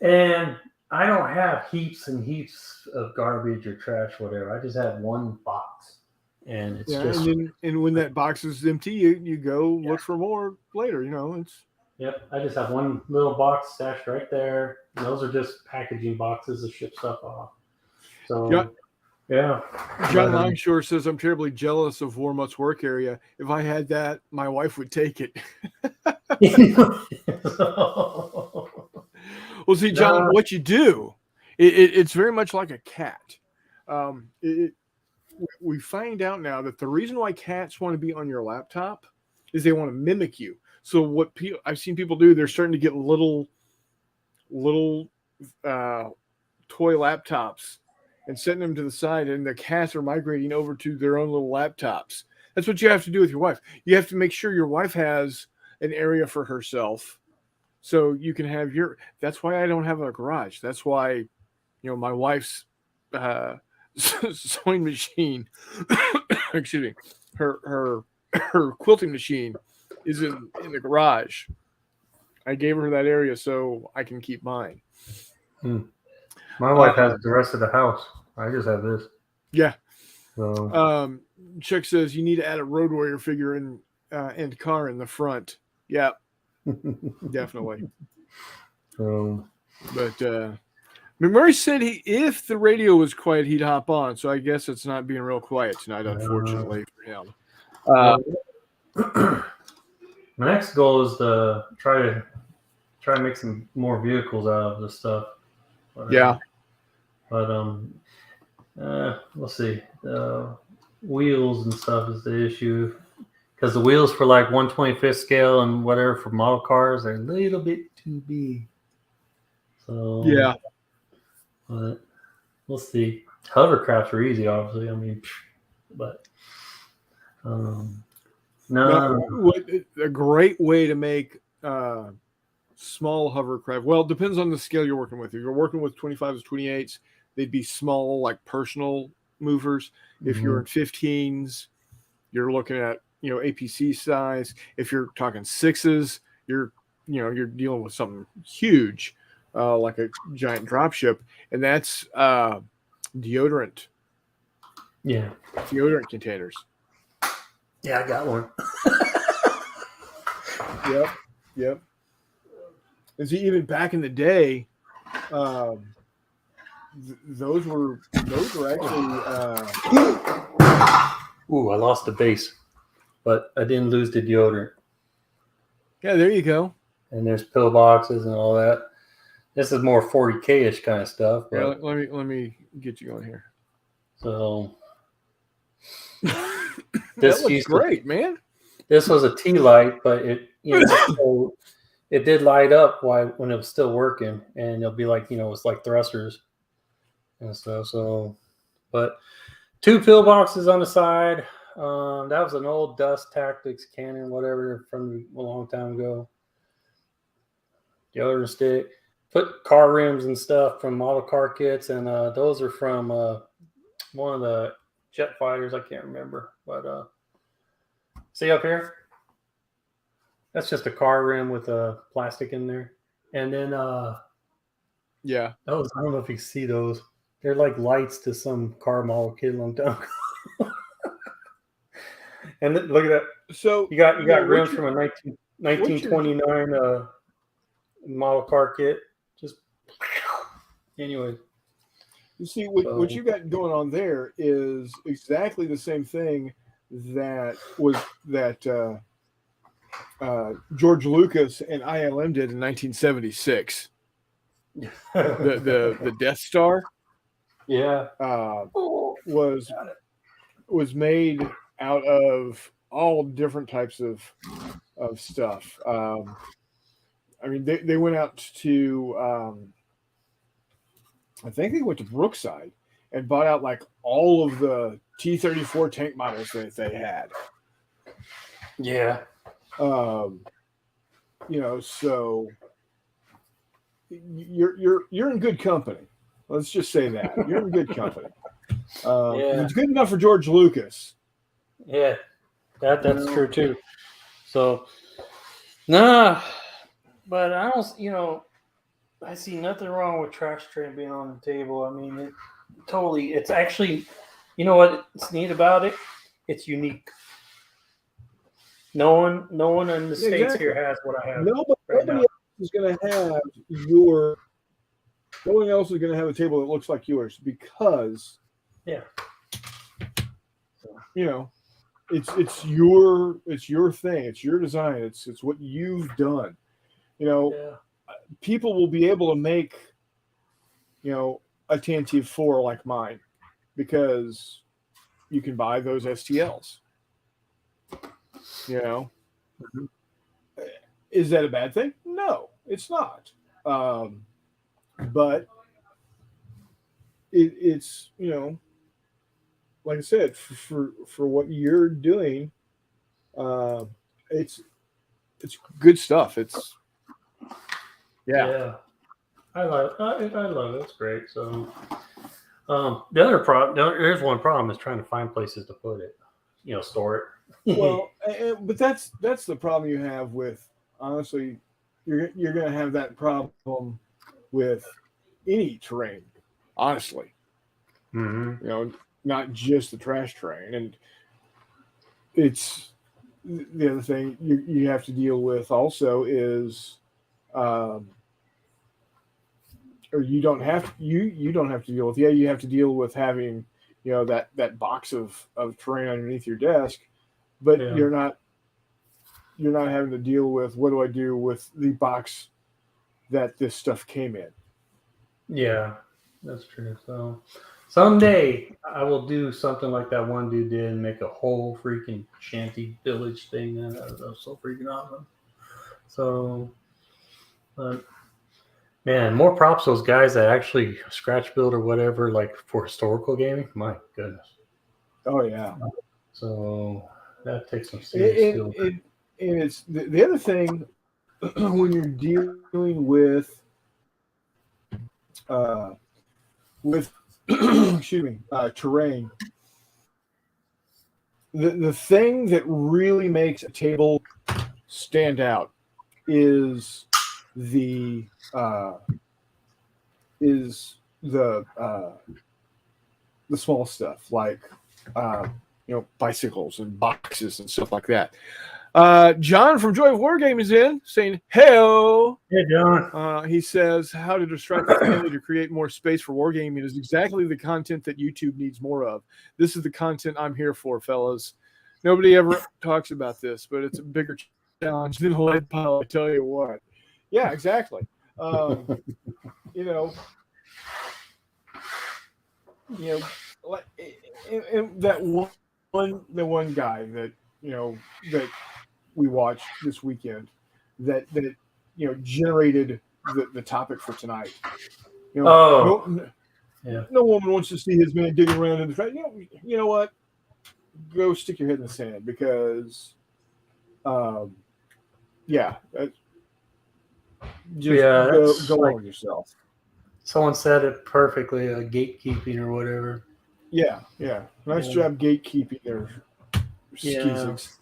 And I don't have heaps and heaps of garbage or trash, whatever. I just have one box, and it's just. And when that box is empty, you go look for more later. It's. Yep, I just have one little box stashed right there. And those are just packaging boxes to ship stuff off. So, yeah. John Longshore says, I'm terribly jealous of Warmutt's work area. If I had that, my wife would take it. Well, see, John, what you do, it's very much like a cat. We find out now that the reason why cats want to be on your laptop is they want to mimic you. So what I've seen people do, they're starting to get little toy laptops and setting them to the side, and the cats are migrating over to their own little laptops. That's what you have to do with your wife. You have to make sure your wife has an area for herself, so you can have that's why I don't have a garage. That's why, my wife's sewing machine, excuse me, her quilting machine is in the garage. I gave her that area so I can keep mine. My wife has the rest of the house. I just have this. Yeah. So. Chuck says you need to add a Road Warrior figure and car in the front. Yeah, definitely. But Murray said if the radio was quiet, he'd hop on. So I guess it's not being real quiet tonight, unfortunately for him. My next goal is to try to make some more vehicles out of this stuff. Yeah. But we'll see. The wheels and stuff is the issue, because the wheels for like 1/25th scale and whatever for model cars are a little bit too big. So yeah. But we'll see. Hovercrafts are easy, obviously. I mean, but. No. A great way to make small hovercraft. Well, it depends on the scale you're working with. If you're working with 25s, 28s, they'd be small, like personal movers. If you're in 15s, you're looking at APC size. If you're talking 6s, you're dealing with something huge, like a giant dropship, and that's deodorant. Yeah, deodorant containers. Yeah, I got one. Yep. Yep. And see, even back in the day, those were actually. Ooh, I lost the base, but I didn't lose the deodorant. Yeah, there you go. And there's pillboxes and all that. This is more 40K-ish kind of stuff. But, Yeah, let me get you going here. So that looks great, man. This was a tea light, but it so it did light up when it was still working, and it'll be like it's like thrusters and stuff. So, but 2 pillboxes on the side. That was an old Dust Tactics cannon, whatever, from a long time ago. Deodorant stick. Put car rims and stuff from model car kits, and those are from one of the jet fighters. I can't remember, but see up here? That's just a car rim with a plastic in there. And then yeah, those, I don't know if you see those. They're like lights to some car model kit a long time ago. And look at that. So you got rims from a 1929 model car kit. Just anyway. You see, what you got going on there is exactly the same thing that George Lucas and ILM did in 1976. the Death Star, yeah, was made out of all different types of stuff. I mean, they went out to I think they went to Brookside and bought out like all of the T-34 tank models that they had. Yeah. So you're in good company. Let's just say that you're in good company. It's good enough for George Lucas. Yeah, that's true too. So, nah, but I don't. I see nothing wrong with trash tray being on the table. I mean, it's actually, what's neat about it? It's unique. No one in the States here has what I have. Nobody else is going to have no one else is going to have a table that looks like yours because, it's your thing. It's your design. It's what you've done. People will be able to make, a TNT 4 like mine because you can buy those STLs. Is that a bad thing? No, it's not. But it's like I said, for what you're doing, it's good stuff. It's I love it. It's great. So the other problem, there's one problem, is trying to find places to put it, store it. Well, but that's the problem you have with, honestly, you're going to have that problem with any terrain, honestly. Mm-hmm. Not just the trash train. And it's the other thing you have to deal with also is, or you don't have to deal with. Yeah, you have to deal with having, that box of terrain underneath your desk, but you're not having to deal with, what do I do with the box that this stuff came in? Yeah, that's true. So someday I will do something like that one dude did and make a whole freaking shanty village thing. That was so freaking awesome. So, man, more props to those guys that actually scratch build or whatever, like for historical gaming. My goodness. Oh yeah. So that takes some serious skill. And it's the other thing when you're dealing with terrain. The thing that really makes a table stand out is the small stuff like bicycles and boxes and stuff like that. John from Joy of Wargame is in saying, "Hey-o." Hey, John. He says, "How to distract the family to create more space for wargaming is exactly the content that YouTube needs more of. This is the content I'm here for, fellas. Nobody ever talks about this, but it's a bigger challenge than a lead pile, I tell you what." Yeah, exactly. You know, like and that one guy that that we watched this weekend that generated the topic for tonight. No woman wants to see his man digging around in the trash. You know what? Go stick your head in the sand because, go on with yourself. Someone said it perfectly, gatekeeping or whatever. Yeah. Nice job gatekeeping there, Skeezix.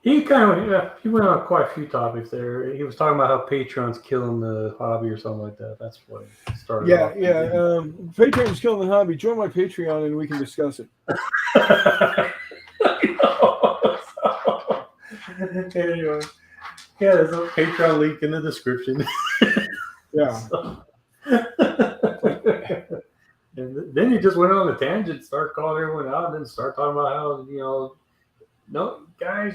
He kind of he went on quite a few topics there. He was talking about how Patreon's killing the hobby or something like that. That's what he started. Patreon's killing the hobby. Join my Patreon and we can discuss it. Anyway, there's a Patreon link in the description. And then he just went on a tangent, started calling everyone out, and then start talking about how no guys,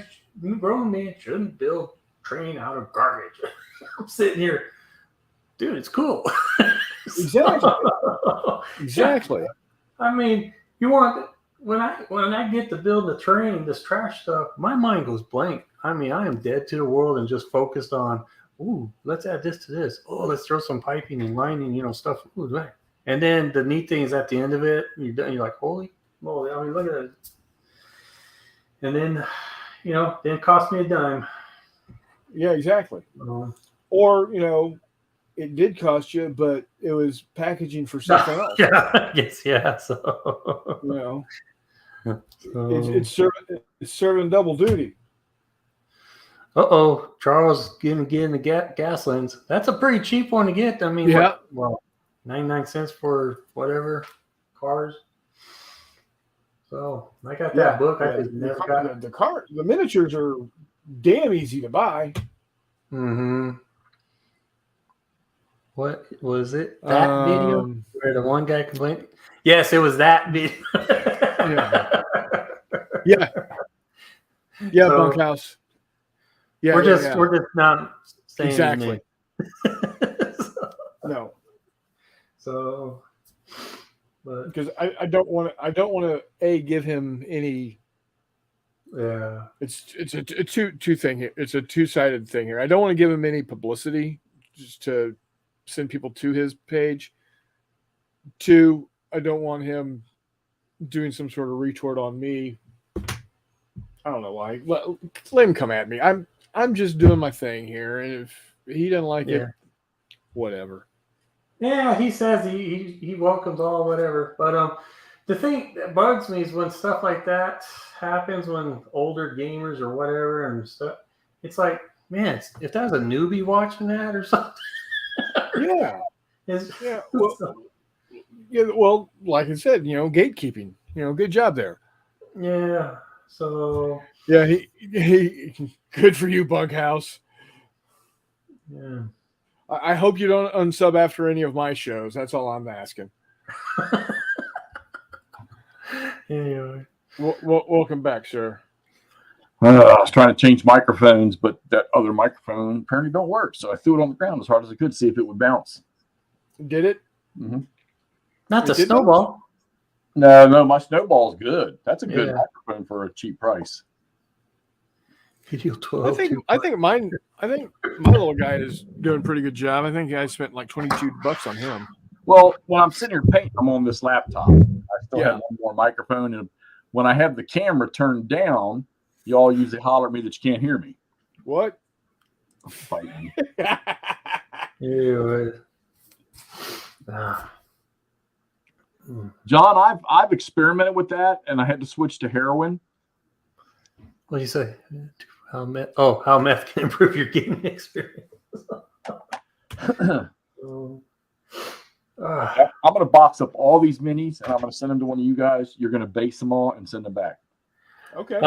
grown men shouldn't build train out of garbage. I'm sitting here, dude, it's cool. Exactly. I mean, you want when I get to build the train, this trash stuff, my mind goes blank. I mean, I am dead to the world and just focused on, ooh, let's add this to this. Oh, let's throw some piping and lining, stuff. Ooh, right. And then the neat thing is at the end of it, you're like, holy moly! I mean, look at it. And then, then it cost me a dime. Yeah, exactly. Or it did cost you, but it was packaging for something else. Yeah. So it's serving double duty. Charles getting the gas lens. That's a pretty cheap one to get. I mean, 99 cents for whatever cars. So I got that book. I just never got the miniatures are damn easy to buy. Mm-hmm. What was it? That video where the one guy complained? Yes, it was that video. Yeah, bunkhouse. Yeah, we're just not saying exactly. No. So, but because I don't want to give him any. Yeah, it's a two thing here. It's a two-sided thing here. I don't want to give him any publicity just to send people to his page. Two, I don't want him doing some sort of retort on me. I don't know why. Let him come at me. I'm just doing my thing here, and if he doesn't like it, whatever. Yeah, he says he welcomes all whatever. But the thing that bugs me is when stuff like that happens, when older gamers or whatever and stuff. It's like, man, if that was a newbie watching that or something. Well, like I said, gatekeeping. Good job there. Yeah. So. Yeah, he good for you, Bunkhouse. Yeah. I hope you don't unsub after any of my shows. That's all I'm asking. Anyway. Welcome back, sir. I was trying to change microphones, but that other microphone apparently don't work. So I threw it on the ground as hard as I could, see if it would bounce. Did it? Mm-hmm. Not the snowball. No, my snowball's good. That's a good microphone for a cheap price. Video 12. I think my little guy is doing a pretty good job. I think I spent like $22 on him. Well, when I'm sitting here painting, I'm on this laptop. I still have one more microphone, and when I have the camera turned down, you all usually holler at me that you can't hear me. What? I'm fighting. John, I've experimented with that, and I had to switch to heroin. What do you say? How meth can improve your gaming experience. I'm going to box up all these minis and I'm going to send them to one of you guys. You're going to base them all and send them back. Okay.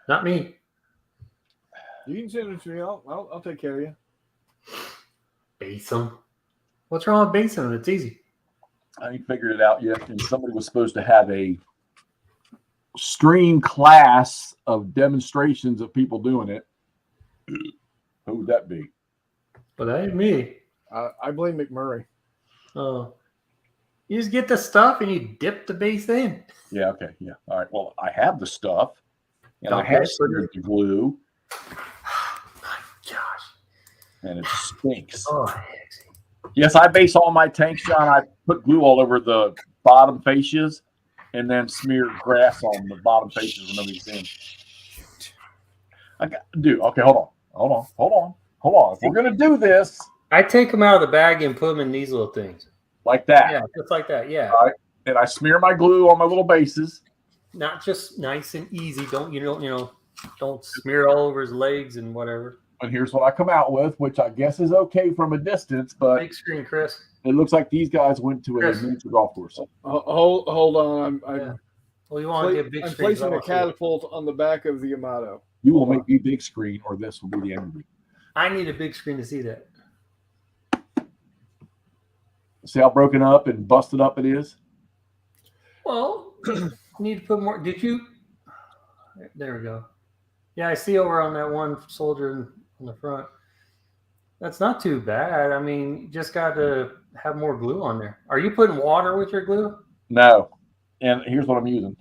Not me. You can send it to me. I'll take care of you. Base them. What's wrong with basing them? It's easy. I ain't figured it out yet. And somebody was supposed to have a stream class of demonstrations of people doing it. Who would that be? But that ain't me. I blame McMurray. Oh. You just get the stuff and you dip the base in. Yeah, okay, yeah. All right. Well, I have the stuff and I Okay, have smeared the glue. My gosh. And it stinks. Oh, yes, I base all my tanks, John. I put glue all over the bottom fascias and then smear grass on the bottom fascias when nobody's in. Dude, okay, hold on. If we're going to do this. I take them out of the bag and put them in these little things. Like that. Yeah, just like that. Yeah. All right. And I smear my glue on my little bases. Not just nice and easy. Don't smear all over his legs and whatever. And here's what I come out with, which I guess is okay from a distance, but big screen, Chris. It looks like these guys went to a Chris. miniature golf course. Hold on. Well, you want to get big I'm screen. placing a catapult on the back of the Yamato. You will make me big screen, or this will be the end of it. I need a big screen to see that. See how broken up and busted up it is? Well, you need to put more. Did you? There we go. Yeah, I see over on that one soldier in the front. That's not too bad. I mean, you just got to have more glue on there. Are you putting water with your glue? No. And here's what I'm using.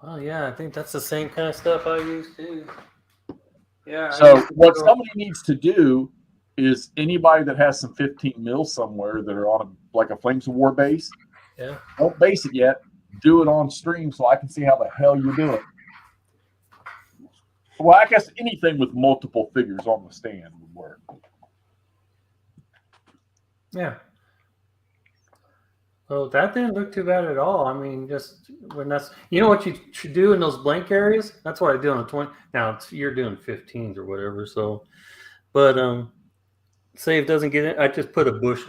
Oh, yeah. I think that's the same kind of stuff I use too. Yeah. So what somebody needs to do is anybody that has some 15 mils somewhere that are on like a Flames of War base, yeah, don't base it yet. Do it on stream so I can see how the hell you do it. Well, I guess anything with multiple figures on the stand would work. Yeah. Well, that didn't look too bad at all. I mean, just when that's, you know what you should do in those blank areas? That's what I do on the 20. Now you're doing 15s or whatever. So, but say if it doesn't get it, I just put a bush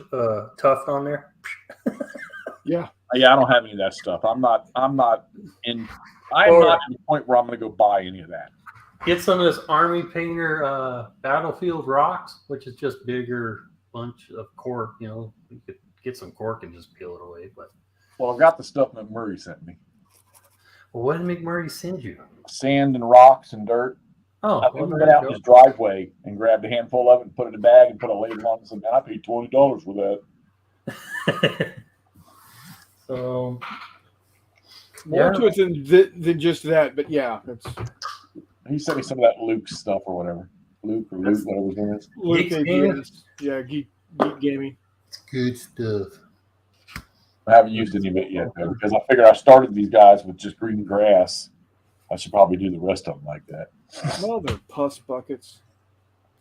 tuft on there. Yeah. Yeah, I don't have any of that stuff. I'm not in the point where I'm going to go buy any of that. Get some of this Army Painter Battlefield rocks, which is just bigger bunch of cork. You know, you could get some cork and just peel it away. But well, I've got the stuff McMurray sent me. Well, what did McMurray send you? Sand and rocks and dirt. Oh, I went out in his driveway and grabbed a handful of it and put it in a bag and put a label on it and said, man, I paid $20 for that. So more to it than just that, but yeah, it's. He sent me some of that Luke stuff or whatever. Luke, whatever his name is. Luke AGS. Yeah, Geek Gaming. It's good stuff. I haven't used any of it yet though, because I figured I started these guys with just green grass. I should probably do the rest of them like that. Well, they're pus buckets.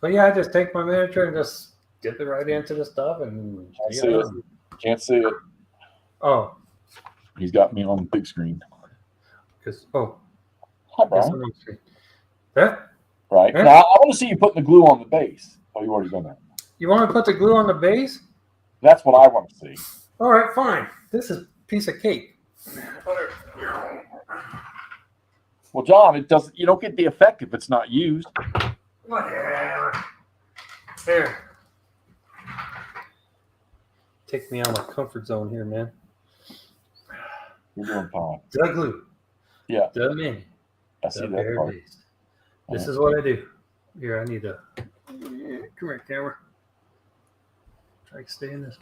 But yeah, I just take my miniature and just dip it right into the stuff and Can't see it. Oh. He's got me on the big screen. Hi, Brian. That? Right. Yeah. Now I want to see you putting the glue on the base. Oh, you already done that. You want to put the glue on the base? That's what I want to see. All right, fine. This is a piece of cake. Well, John, it doesn't. You don't get the effect if it's not used. Whatever. There. Take me out of my comfort zone here, man. You're doing fine. The glue. Yeah. The mini. I see that part. Base. This is what I do. Here, I need to. Come here, camera. Try to stay in this.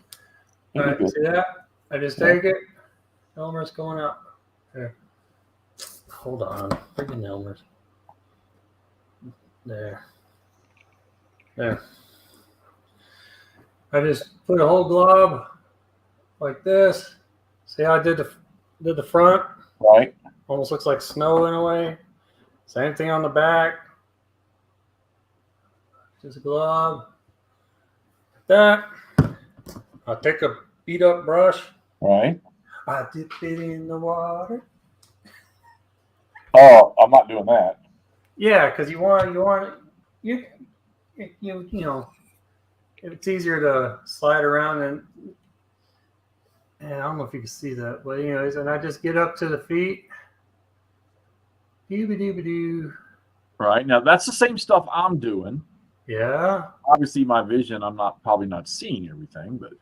All right, see that? I just take it. Elmer's going up. There. Hold on. Freaking Elmer's. There. There. I just put a whole glob like this. See how I did the front? Right. Almost looks like snow in a way. Same thing on the back. Just a glob. Like that. I'll take a beat up brush. Right. I dip it in the water. Oh, I'm not doing that. Yeah, because you know, it's easier to slide around and I don't know if you can see that, but anyways, and I just get up to the feet. Doo-ba-doo-ba-doo. Right. Now that's the same stuff I'm doing. Yeah. Obviously my vision, I'm probably not seeing everything, but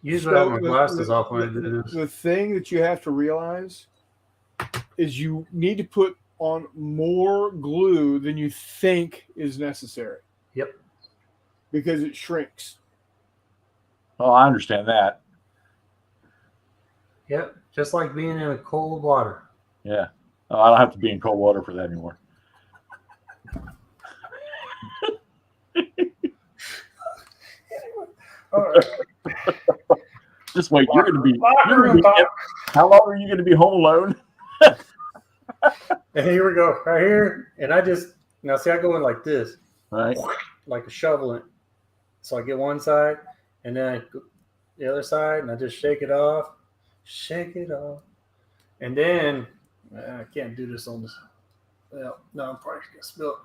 Usually I have my glasses off when I do this. The thing that you have to realize is you need to put on more glue than you think is necessary. Yep. Because it shrinks. Oh, I understand that. Yep. Just like being in a cold water. Yeah. Oh, I don't have to be in cold water for that anymore. All right. Just wait. You're gonna be how long are you gonna be home alone? And here we go, right here. And I just now see I go in like this, Right. like a shoveling. So I get one side, and then I go the other side, and I just shake it off, and then I can't do this on this. Well, no, I'm probably gonna spill it.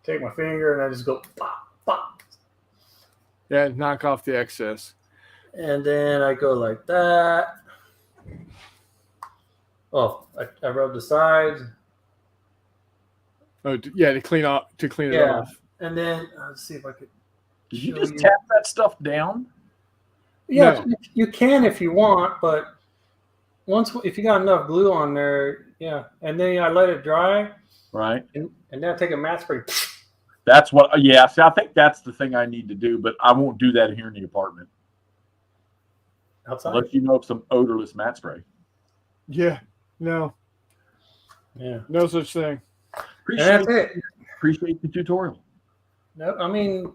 Take my finger and I just go pop, pop, Yeah, knock off the excess. and then I go like that. Oh, I rub the sides. Oh, yeah, to clean it Yeah. off. And then let's see if I could. Did you show just tap that stuff down? Yeah, No. you can if you want, but if you got enough glue on there, yeah. And then I let it dry, Right. and then I take a mat spray. That's what. Yeah. See, I think that's the thing I need to do, but I won't do that here in the apartment. Outside. I'll let you know of some odorless mat spray. Yeah. No. Yeah. No such thing. And that's it. Appreciate the tutorial. No, I mean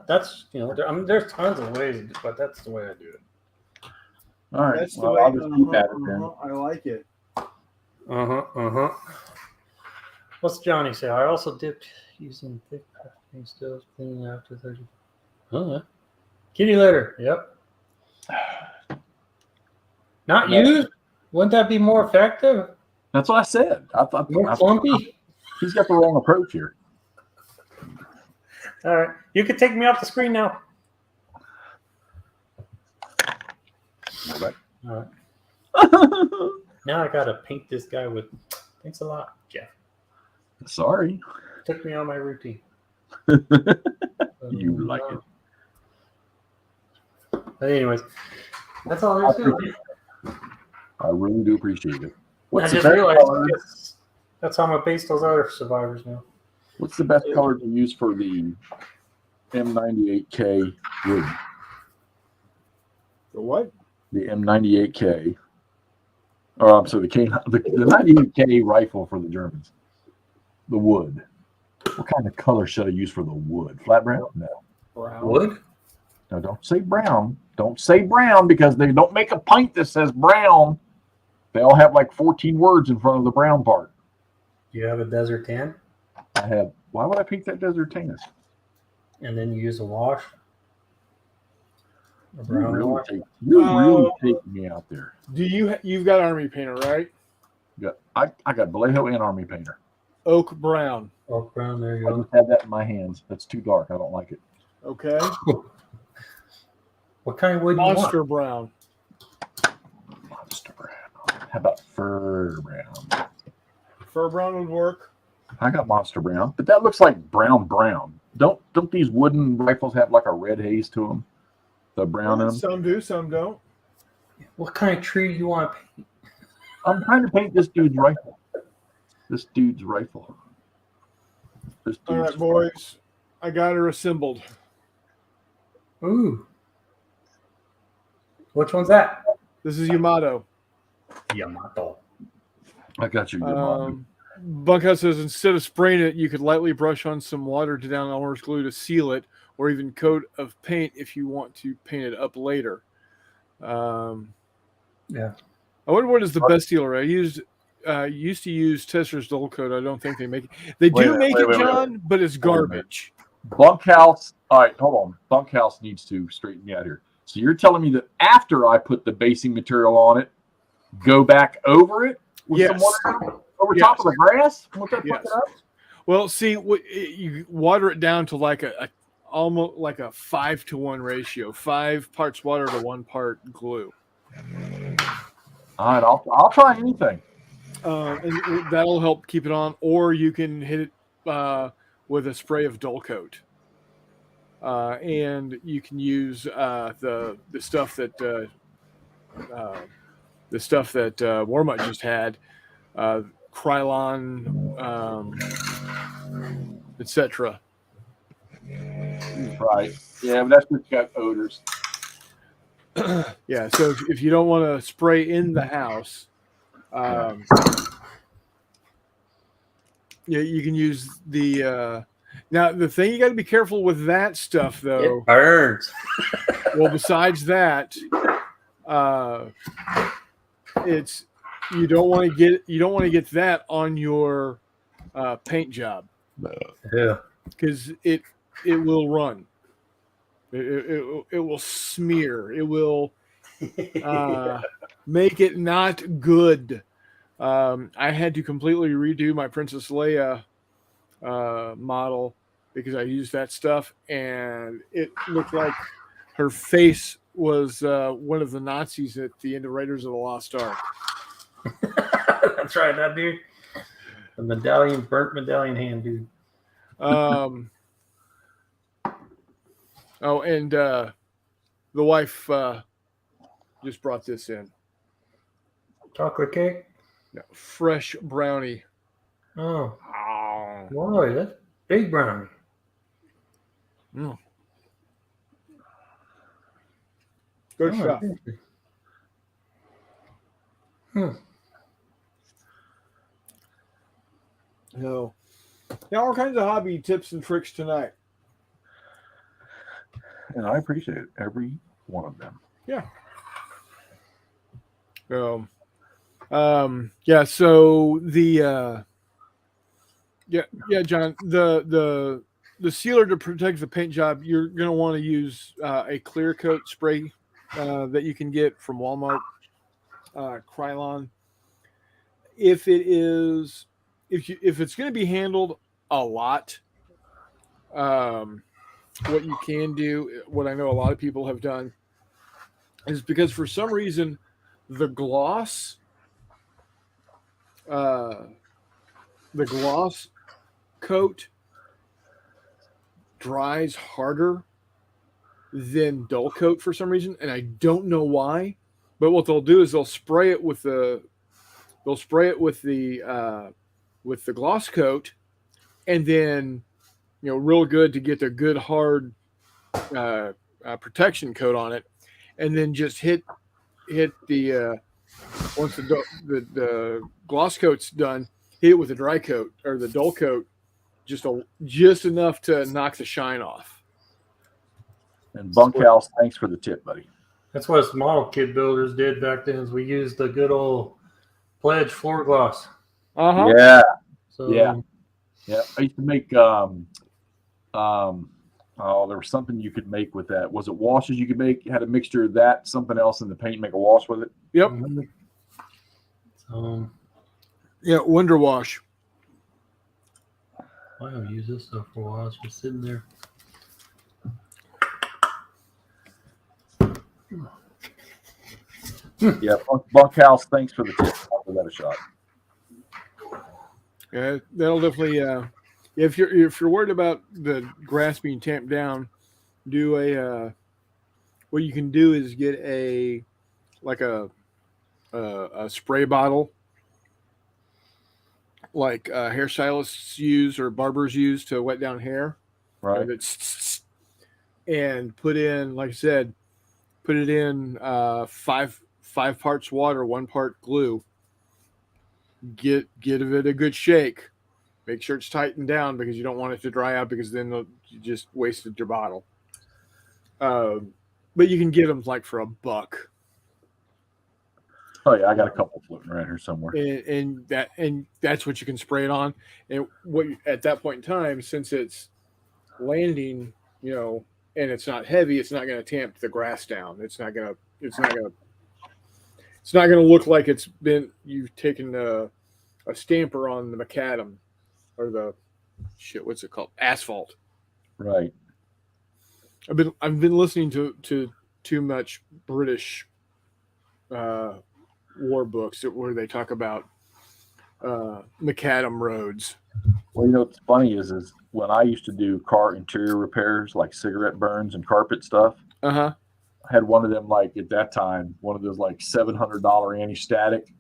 that's there's tons of ways, but that's the way I do it. All right. That's the Well, way. I'll just keep at it then. I like it. What's Johnny say? I also dipped using thick crafting stills, cleaning after 30. Kitty litter. Yep. Not used? Wouldn't that be more effective? That's what I said. I thought More clumpy? he's got the wrong approach here. All right. You can take me off the screen now. All right. All right. Now I got to paint this guy with. Thanks a lot, Jeff. Sorry. Took me on my routine. You like it. But anyways, that's all there's to it. I really do appreciate it. I What's the just best realized color? that's how I'm gonna base those other survivors now. What's the best color to use for the M98K wood? The what? The M98K. Oh, I'm sorry, the 98K rifle for the Germans. The wood. What kind of color should I use for the wood? Flat brown? No. Brown. Wood? No, don't say brown. Don't say brown because they don't make a pint that says brown. They all have like 14 words in front of the brown part. Do you have a desert tan? I have. Why would I paint that desert tan? And then you use a wash? A You brown really wash? really take me out there. Do you've got Army Painter, right? I got Vallejo and Army Painter. Oak brown. Oh, brown, there you I go. just had that in my hands. That's too dark. I don't like it. Okay. What kind of wood do you want? Monster brown. Monster brown. How about fur brown? Fur brown would work. I got monster brown, but that looks like brown. Don't these wooden rifles have like a red haze to them? The brown in them. Some do, some don't. What kind of tree do you want to paint? I'm trying to paint this dude's rifle. This dude's rifle. All right, boys. I got her assembled. Ooh. Which one's that? This is Yamato. Yamato. I got you. Bunkhouse says instead of spraying it, you could lightly brush on some watered down orange glue to seal it, or even coat of paint if you want to paint it up later. Yeah. I wonder what is the best sealer. I used to use Tesser's Dull Coat. I don't think they make it. They do make it, John, but it's garbage. Bunkhouse. All right, hold on. Bunkhouse needs to straighten me out here. So you're telling me that after I put the basing material on it, go back over it with some water over top of the grass? Won't that fuck it up? Well, see, you water it down to like a almost like a 5-to-1 ratio, 5 parts water to 1 part glue. All right, I'll try anything. And that'll help keep it on, or you can hit it with a spray of Dull Coat. And you can use the stuff that Warmut just had, Krylon, etc. Right. Yeah, but that's just got odors. Yeah. So if you don't want to spray in the house, yeah, you can use the. Now the thing you got to be careful with that stuff though. It burns. Well, besides that, it's you don't want to get that on your paint job. Yeah. Because it will run. It will smear. It will make it not good. I had to completely redo my Princess Leia model because I used that stuff, and it looked like her face was one of the Nazis at the end of Raiders of the Lost Ark. That's right, that dude. The burnt medallion hand, dude. Oh, and the wife just brought this in. Chocolate cake? No, fresh brownie. Oh. Boy, that's big brownie. Mm. Good stuff. So, yeah, all kinds of hobby tips and tricks tonight. And I appreciate it, every one of them. Yeah. So, yeah. So the John, the sealer to protect the paint job, you're gonna want to use a clear coat spray that you can get from Walmart, Krylon. If it's going to be handled a lot, what you can do, what I know a lot of people have done, is because for some reason the gloss coat dries harder than Dull Coat for some reason, and I don't know why. But what they'll do is they'll spray it with the gloss coat, and then real good to get the good hard protection coat on it, and then just hit the once the gloss coat's done, hit it with the dry coat or the Dull Coat, just enough to knock the shine off. And Bunkhouse, thanks for the tip, buddy. That's what us model kit builders did back then. Is we used the good old Pledge floor gloss. Yeah. So yeah. I used to make there was something you could make with that. Was it washes you could make? You had a mixture of that, something else in the paint, make a wash with it. Yep. Mm-hmm. Yeah, Wonder Wash. I don't use this stuff for a while. It's just sitting there. Yeah, Bunkhouse, thanks for the tip. I'll give that a shot. Yeah, that'll definitely. If you're worried about the grass being tamped down, do a. What you can do is get a spray bottle, like hairstylists use or barbers use to wet down hair. Right. And put in, like I said, put it in 5 parts water, 1 part glue. Give it a good shake. Make sure it's tightened down because you don't want it to dry out, because then you just wasted your bottle. But you can get them like for $1. Oh yeah, I got a couple floating around here somewhere. And that's what you can spray it on. And at that point in time, since it's landing, and it's not heavy, it's not going to tamp the grass down. It's not going to look like you've taken a stamper on the macadam or what's it called? Asphalt. Right. I've been listening to too much British war books where they talk about macadam roads. Well, what's funny is when I used to do car interior repairs, like cigarette burns and carpet stuff. Uh-huh. I had one of them, like at that time, one of those like $700 anti-static.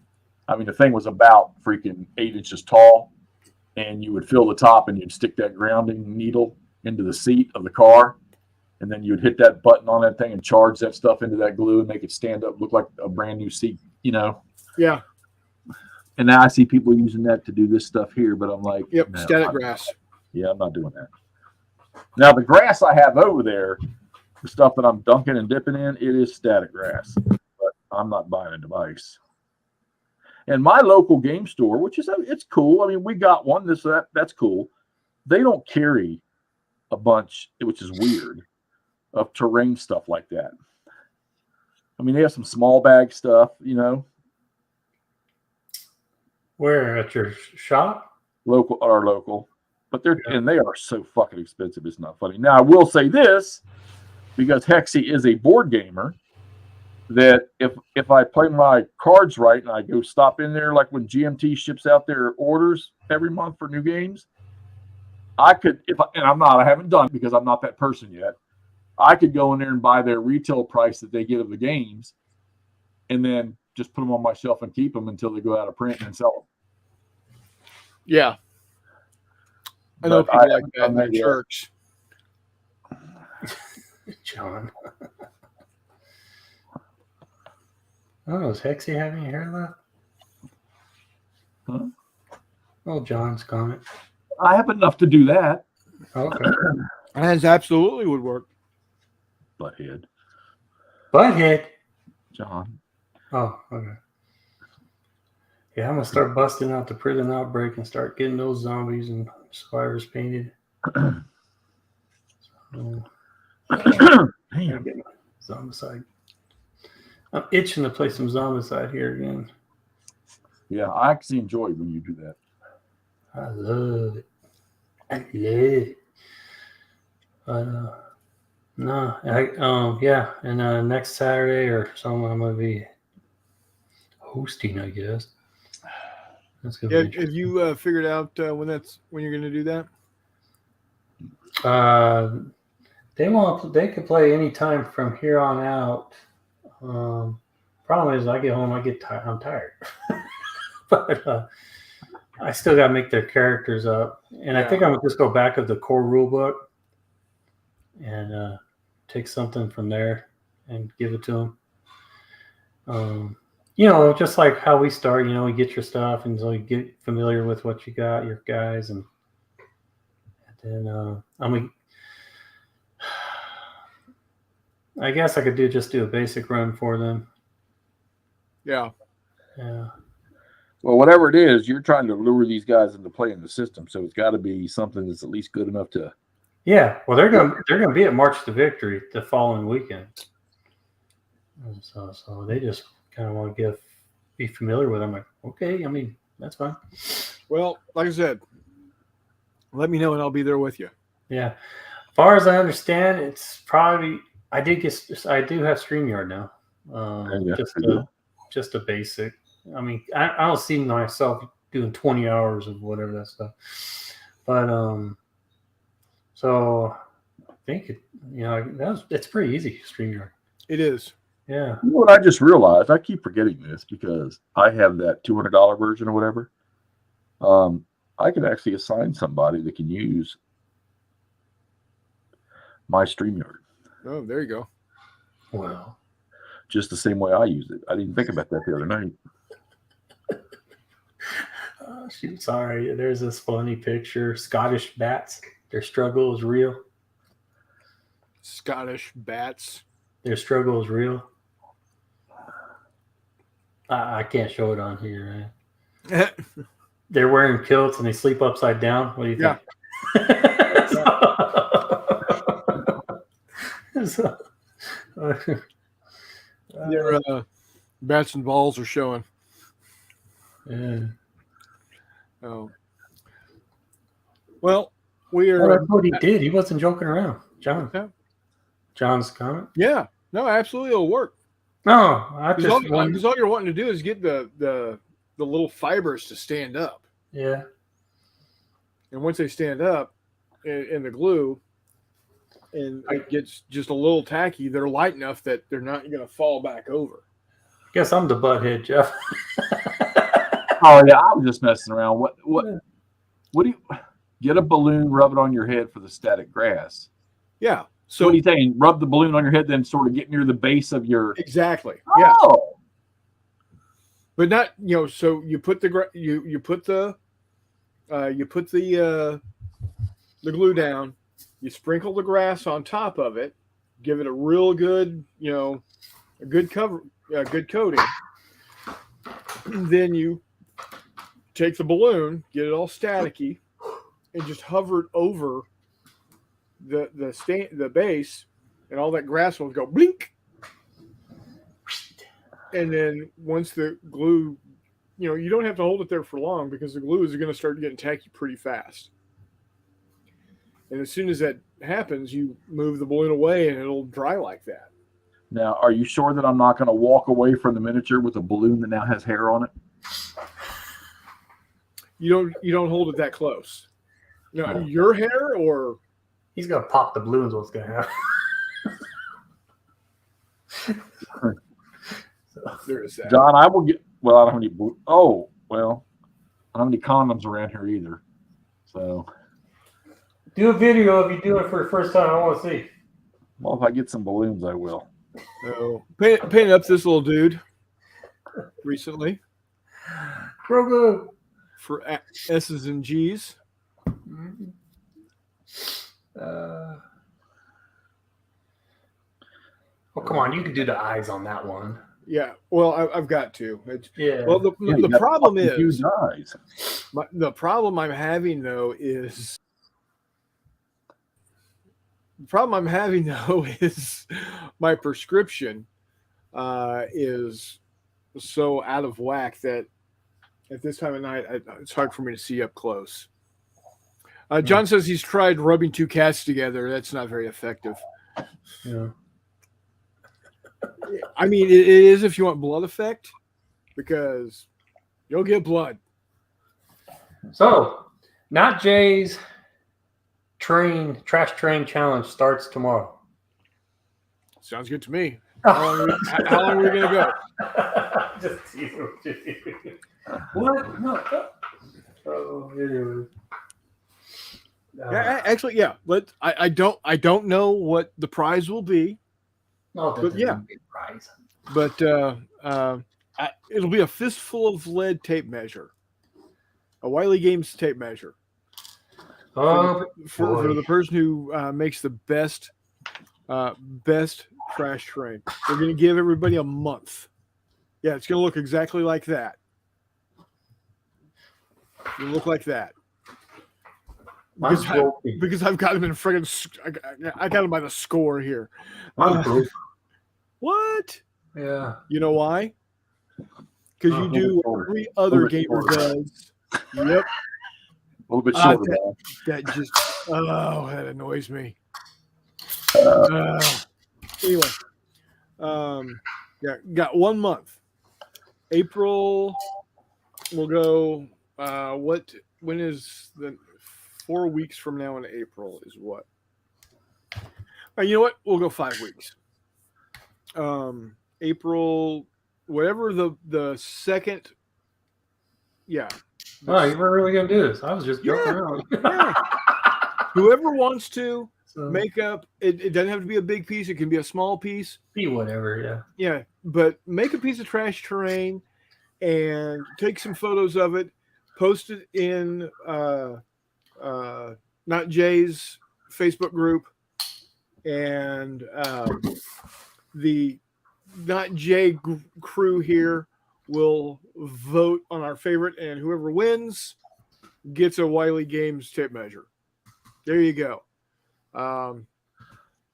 I mean, the thing was about freaking 8 inches tall, and you would fill the top and you'd stick that grounding needle into the seat of the car, and then you'd hit that button on that thing and charge that stuff into that glue and make it stand up, look like a brand new seat, Yeah. And now I see people using that to do this stuff here, but I'm like, yep, no, static grass. Yeah, I'm not doing that. Now the grass I have over there, the stuff that I'm dunking and dipping in, it is static grass, but I'm not buying a device. And my local game store, which is, it's cool. I mean, we got one. That's cool. They don't carry a bunch, which is weird, of terrain stuff like that. I mean, they have some small bag stuff, Where, at your shop? Local, but they are so fucking expensive. It's not funny. Now I will say this, because Hexy is a board gamer, that if I play my cards right and I go stop in there, like when GMT ships out their orders every month for new games, I could, I haven't done it because I'm not that person yet. I could go in there and buy their retail price that they get of the games, and then just put them on my shelf and keep them until they go out of print and sell them. Yeah. I know people like that in their church. John. Oh, is Hexy having your hair left? Huh? Oh, John's comment. I have enough to do that. Okay. That absolutely would work. Butthead. John. Oh, okay. Yeah, I'm going to start busting out the prison outbreak and start getting those zombies and survivors painted. So, Damn. get my zombicide. I'm itching to play some zombicide here again. Yeah, I actually enjoy when you do that. I love it. But and next Saturday or something, I'm gonna be hosting, I guess. That's gonna be have you figured out when you're gonna do that? They could play anytime from here on out. Problem is, I get home, I'm tired. But I still got to make their characters up, and I think I'm gonna just go back of the core rule book and take something from there and give it to them. Just like how we start. You get your stuff, and so you get familiar with what you got, your guys, and then I guess I could do a basic run for them. Yeah. Yeah. Well, whatever it is, you're trying to lure these guys into playing the system, so it's got to be something that's at least good enough to. Yeah, well, they're gonna be at March to Victory the following weekend, so they just kind of want to be familiar with them. Like, okay, I mean, that's fine. Well, like I said, let me know and I'll be there with you. Yeah, as far as I understand, it's probably I do have StreamYard now. Just a basic. I mean, I don't see myself doing 20 hours of whatever that stuff. But so I think it's pretty easy, StreamYard. It is. Yeah. You know what I just realized? I keep forgetting this because I have that $200 version or whatever. I could actually assign somebody that can use my StreamYard. Oh, there you go. Well, just the same way I use it. I didn't think about that the other night. Shoot, sorry. There's this funny picture. Scottish bats. Their struggle is real. Scottish bats. Their struggle is real. I can't show it on here, man. They're wearing kilts and they sleep upside down. What do you think? Their bats and balls are showing. Yeah. Oh. Well, we are. That's what he did. He wasn't joking around, John. Yeah. John's comment. Yeah, no, absolutely, it'll work. No, I Because all, just want. 'cause all you're wanting to do is get the little fibers to stand up, Yeah. and once they stand up in the glue, and it gets just a little tacky, they're light enough that they're not going to fall back over. Guess I'm the butthead, Jeff. Oh yeah, I was just messing around. What do you get a balloon, rub it on your head for the static grass? Yeah. So what are you saying? Rub the balloon on your head, then sort of get near the base of your. Exactly. Oh. Yeah. But not, so you put the you put the glue down, you sprinkle the grass on top of it, give it a real good, a good cover, good coating. Then you take the balloon, get it all staticky, and just hover it over the base, and all that grass will go blink. And then once the glue, you don't have to hold it there for long because the glue is going to start getting tacky pretty fast. And as soon as that happens, you move the balloon away and it'll dry like that. Now, are you sure that I'm not going to walk away from the miniature with a balloon that now has hair on it? You don't hold it that close. No, your hair or he's gonna pop the balloons. What's gonna happen? There is that. John, I will get. Well, I don't have any. Oh, well, I don't have any condoms around here either. So, do a video of you doing it for the first time. I want to see. Well, if I get some balloons, I will. So, painted up this little dude recently. Grogu. For S's and G's. Well, come on, you can do the eyes on that one. Yeah, well, I've got to. Yeah. Well, the problem is eyes. The problem I'm having though is my prescription is so out of whack that at this time of night it's hard for me to see up close. John says he's tried rubbing two cats together. That's not very effective. Yeah. I mean, it is if you want blood effect, because you'll get blood. So, Not Jay's trash train challenge starts tomorrow. Sounds good to me. How long are we gonna go? Just teasing with you. What? No. Oh, anyway. Actually, yeah. I don't know what the prize will be. No, but yeah, big prize. But it'll be a fistful of lead tape measure, a Wiley Games tape measure. For the person who makes the best trash train. We're going to give everybody a month. Yeah, it's going to look exactly like that. It'll look like that. Because I've got him in friggin' I got him by the score here. What? Yeah. You know why? Because you do what every other gamer does. Yep. A little bit shorter. That annoys me. Anyway, got 1 month. April, we'll go. When is the 4 weeks from now in April is what? You know what? We'll go 5 weeks. April, whatever the second. Yeah. Oh, you were really gonna do this? I was just joking around. Yeah. Whoever wants to make up, it doesn't have to be a big piece. It can be a small piece. Be whatever, yeah. Yeah, but make a piece of trash terrain and take some photos of it. Post it in Not Jay's Facebook group, and the Not Jay crew here will vote on our favorite, and whoever wins gets a Wiley Games tape measure. There you go. I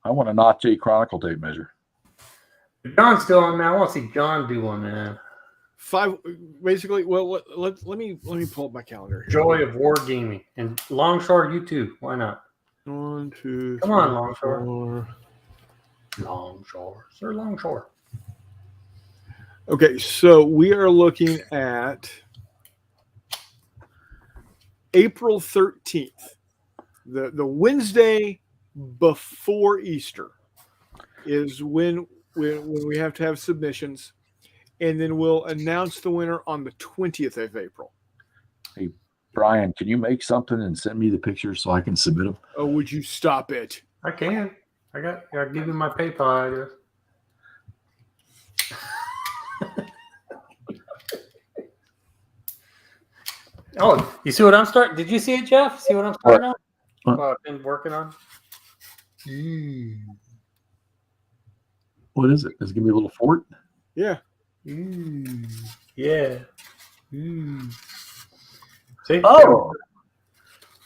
want a Not Jay Chronicle tape measure. John's still on, man. I want to see John do one, man. 5, basically. Well, let me pull up my calendar here. Joy of War Gaming and Longshore YouTube. Why not? 1, 2, come 3, on, Longshore. 4. Longshore. Sir Longshore. Okay, so we are looking at April 13th, the Wednesday before Easter is when we have to have submissions, and then we'll announce the winner on the 20th of April. Hey, Brian, can you make something and send me the pictures so I can submit them? Oh, would you stop it? I can. I'll give you my PayPal address. Oh, you see what I'm starting? Did you see it, Jeff? See what I'm starting on? What? What I've been working on? What is it? Is it going to be a little fort? Yeah. Yeah. See? Oh,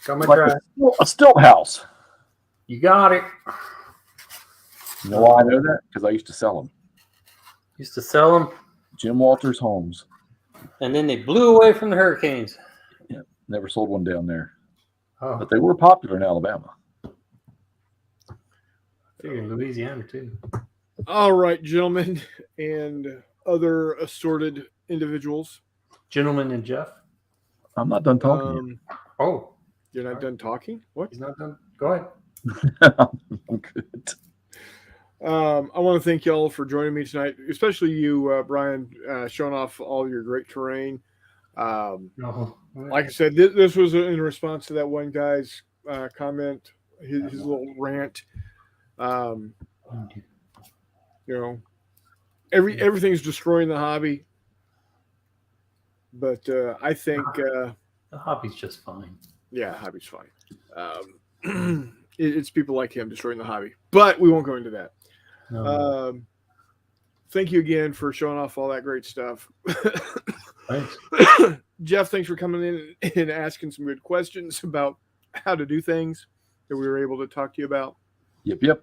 Got my like try. a stilt house. You got it. You know why I know that? Because I used to sell them. Used to sell them, Jim Walters Homes. and then they blew away from the hurricanes. Yeah, never sold one down there. Oh, But they were popular in Alabama. figured in Louisiana too. All right, gentlemen and other assorted individuals. Gentleman and Jeff. I'm not done talking Oh, You're not done talking? What? he's not done. Go ahead. yet. I'm good. I want to thank y'all for joining me tonight, especially you, Brian, showing off all your great terrain. No. Like I said, this was in response to that one guy's comment, his little rant. Everything's destroying the hobby, but I think the hobby's just fine. yeah, hobby's fine. It's people like him destroying the hobby, but we won't go into that. No. Thank you again for showing off all that great stuff. Thanks. Jeff, thanks for coming in and asking some good questions about how to do things that we were able to talk to you about. Yep.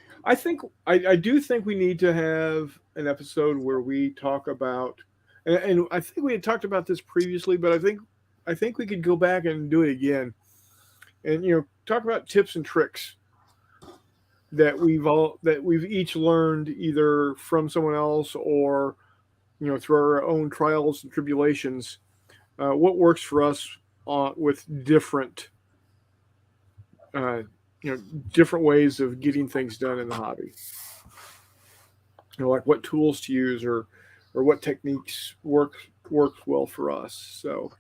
I do think we need to have an episode where we talk about, and I think we had talked about this previously, but I think we could go back and do it again, and talk about tips and tricks that we've each learned either from someone else or through our own trials and tribulations. What works for us with different different ways of getting things done in the hobby. Like what tools to use or what techniques work well for us. So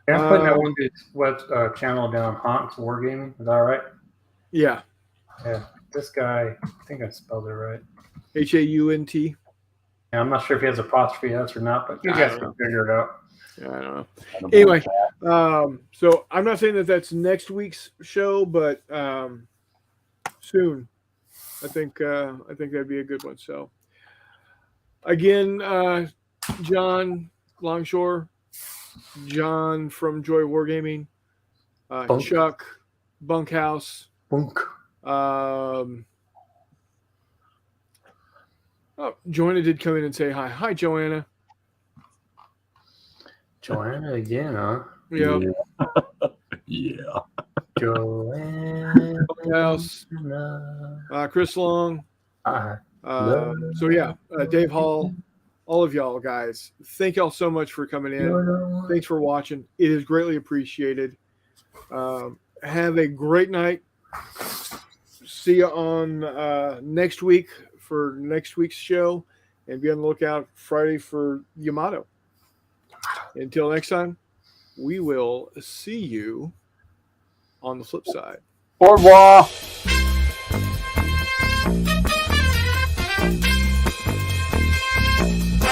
Yeah, I'm putting that one web channel down, Honks Wargaming. Is that all right? Yeah. Yeah. This guy, I think I spelled it right. Haunt. Yeah, I'm not sure if he has apostrophe S or not, but you guys can figure it out. Yeah, I don't know. Anyway, so I'm not saying that that's next week's show, but soon. I think that'd be a good one. So again, John Longshore, John from Joy Wargaming, Chuck Bunkhouse. Bunk. Joanna did come in and say hi. Hi, Joanna. Joanna again, huh? Yeah. Yeah. Joanna. Bunkhouse. Chris Long. So yeah, Dave Hall, all of y'all guys, thank y'all so much for coming in. Thanks for watching. It is greatly appreciated. Have a great night. See you on next week for next week's show, and be on the lookout Friday for Yamato. Until next time, we will see you on the flip side. Au revoir.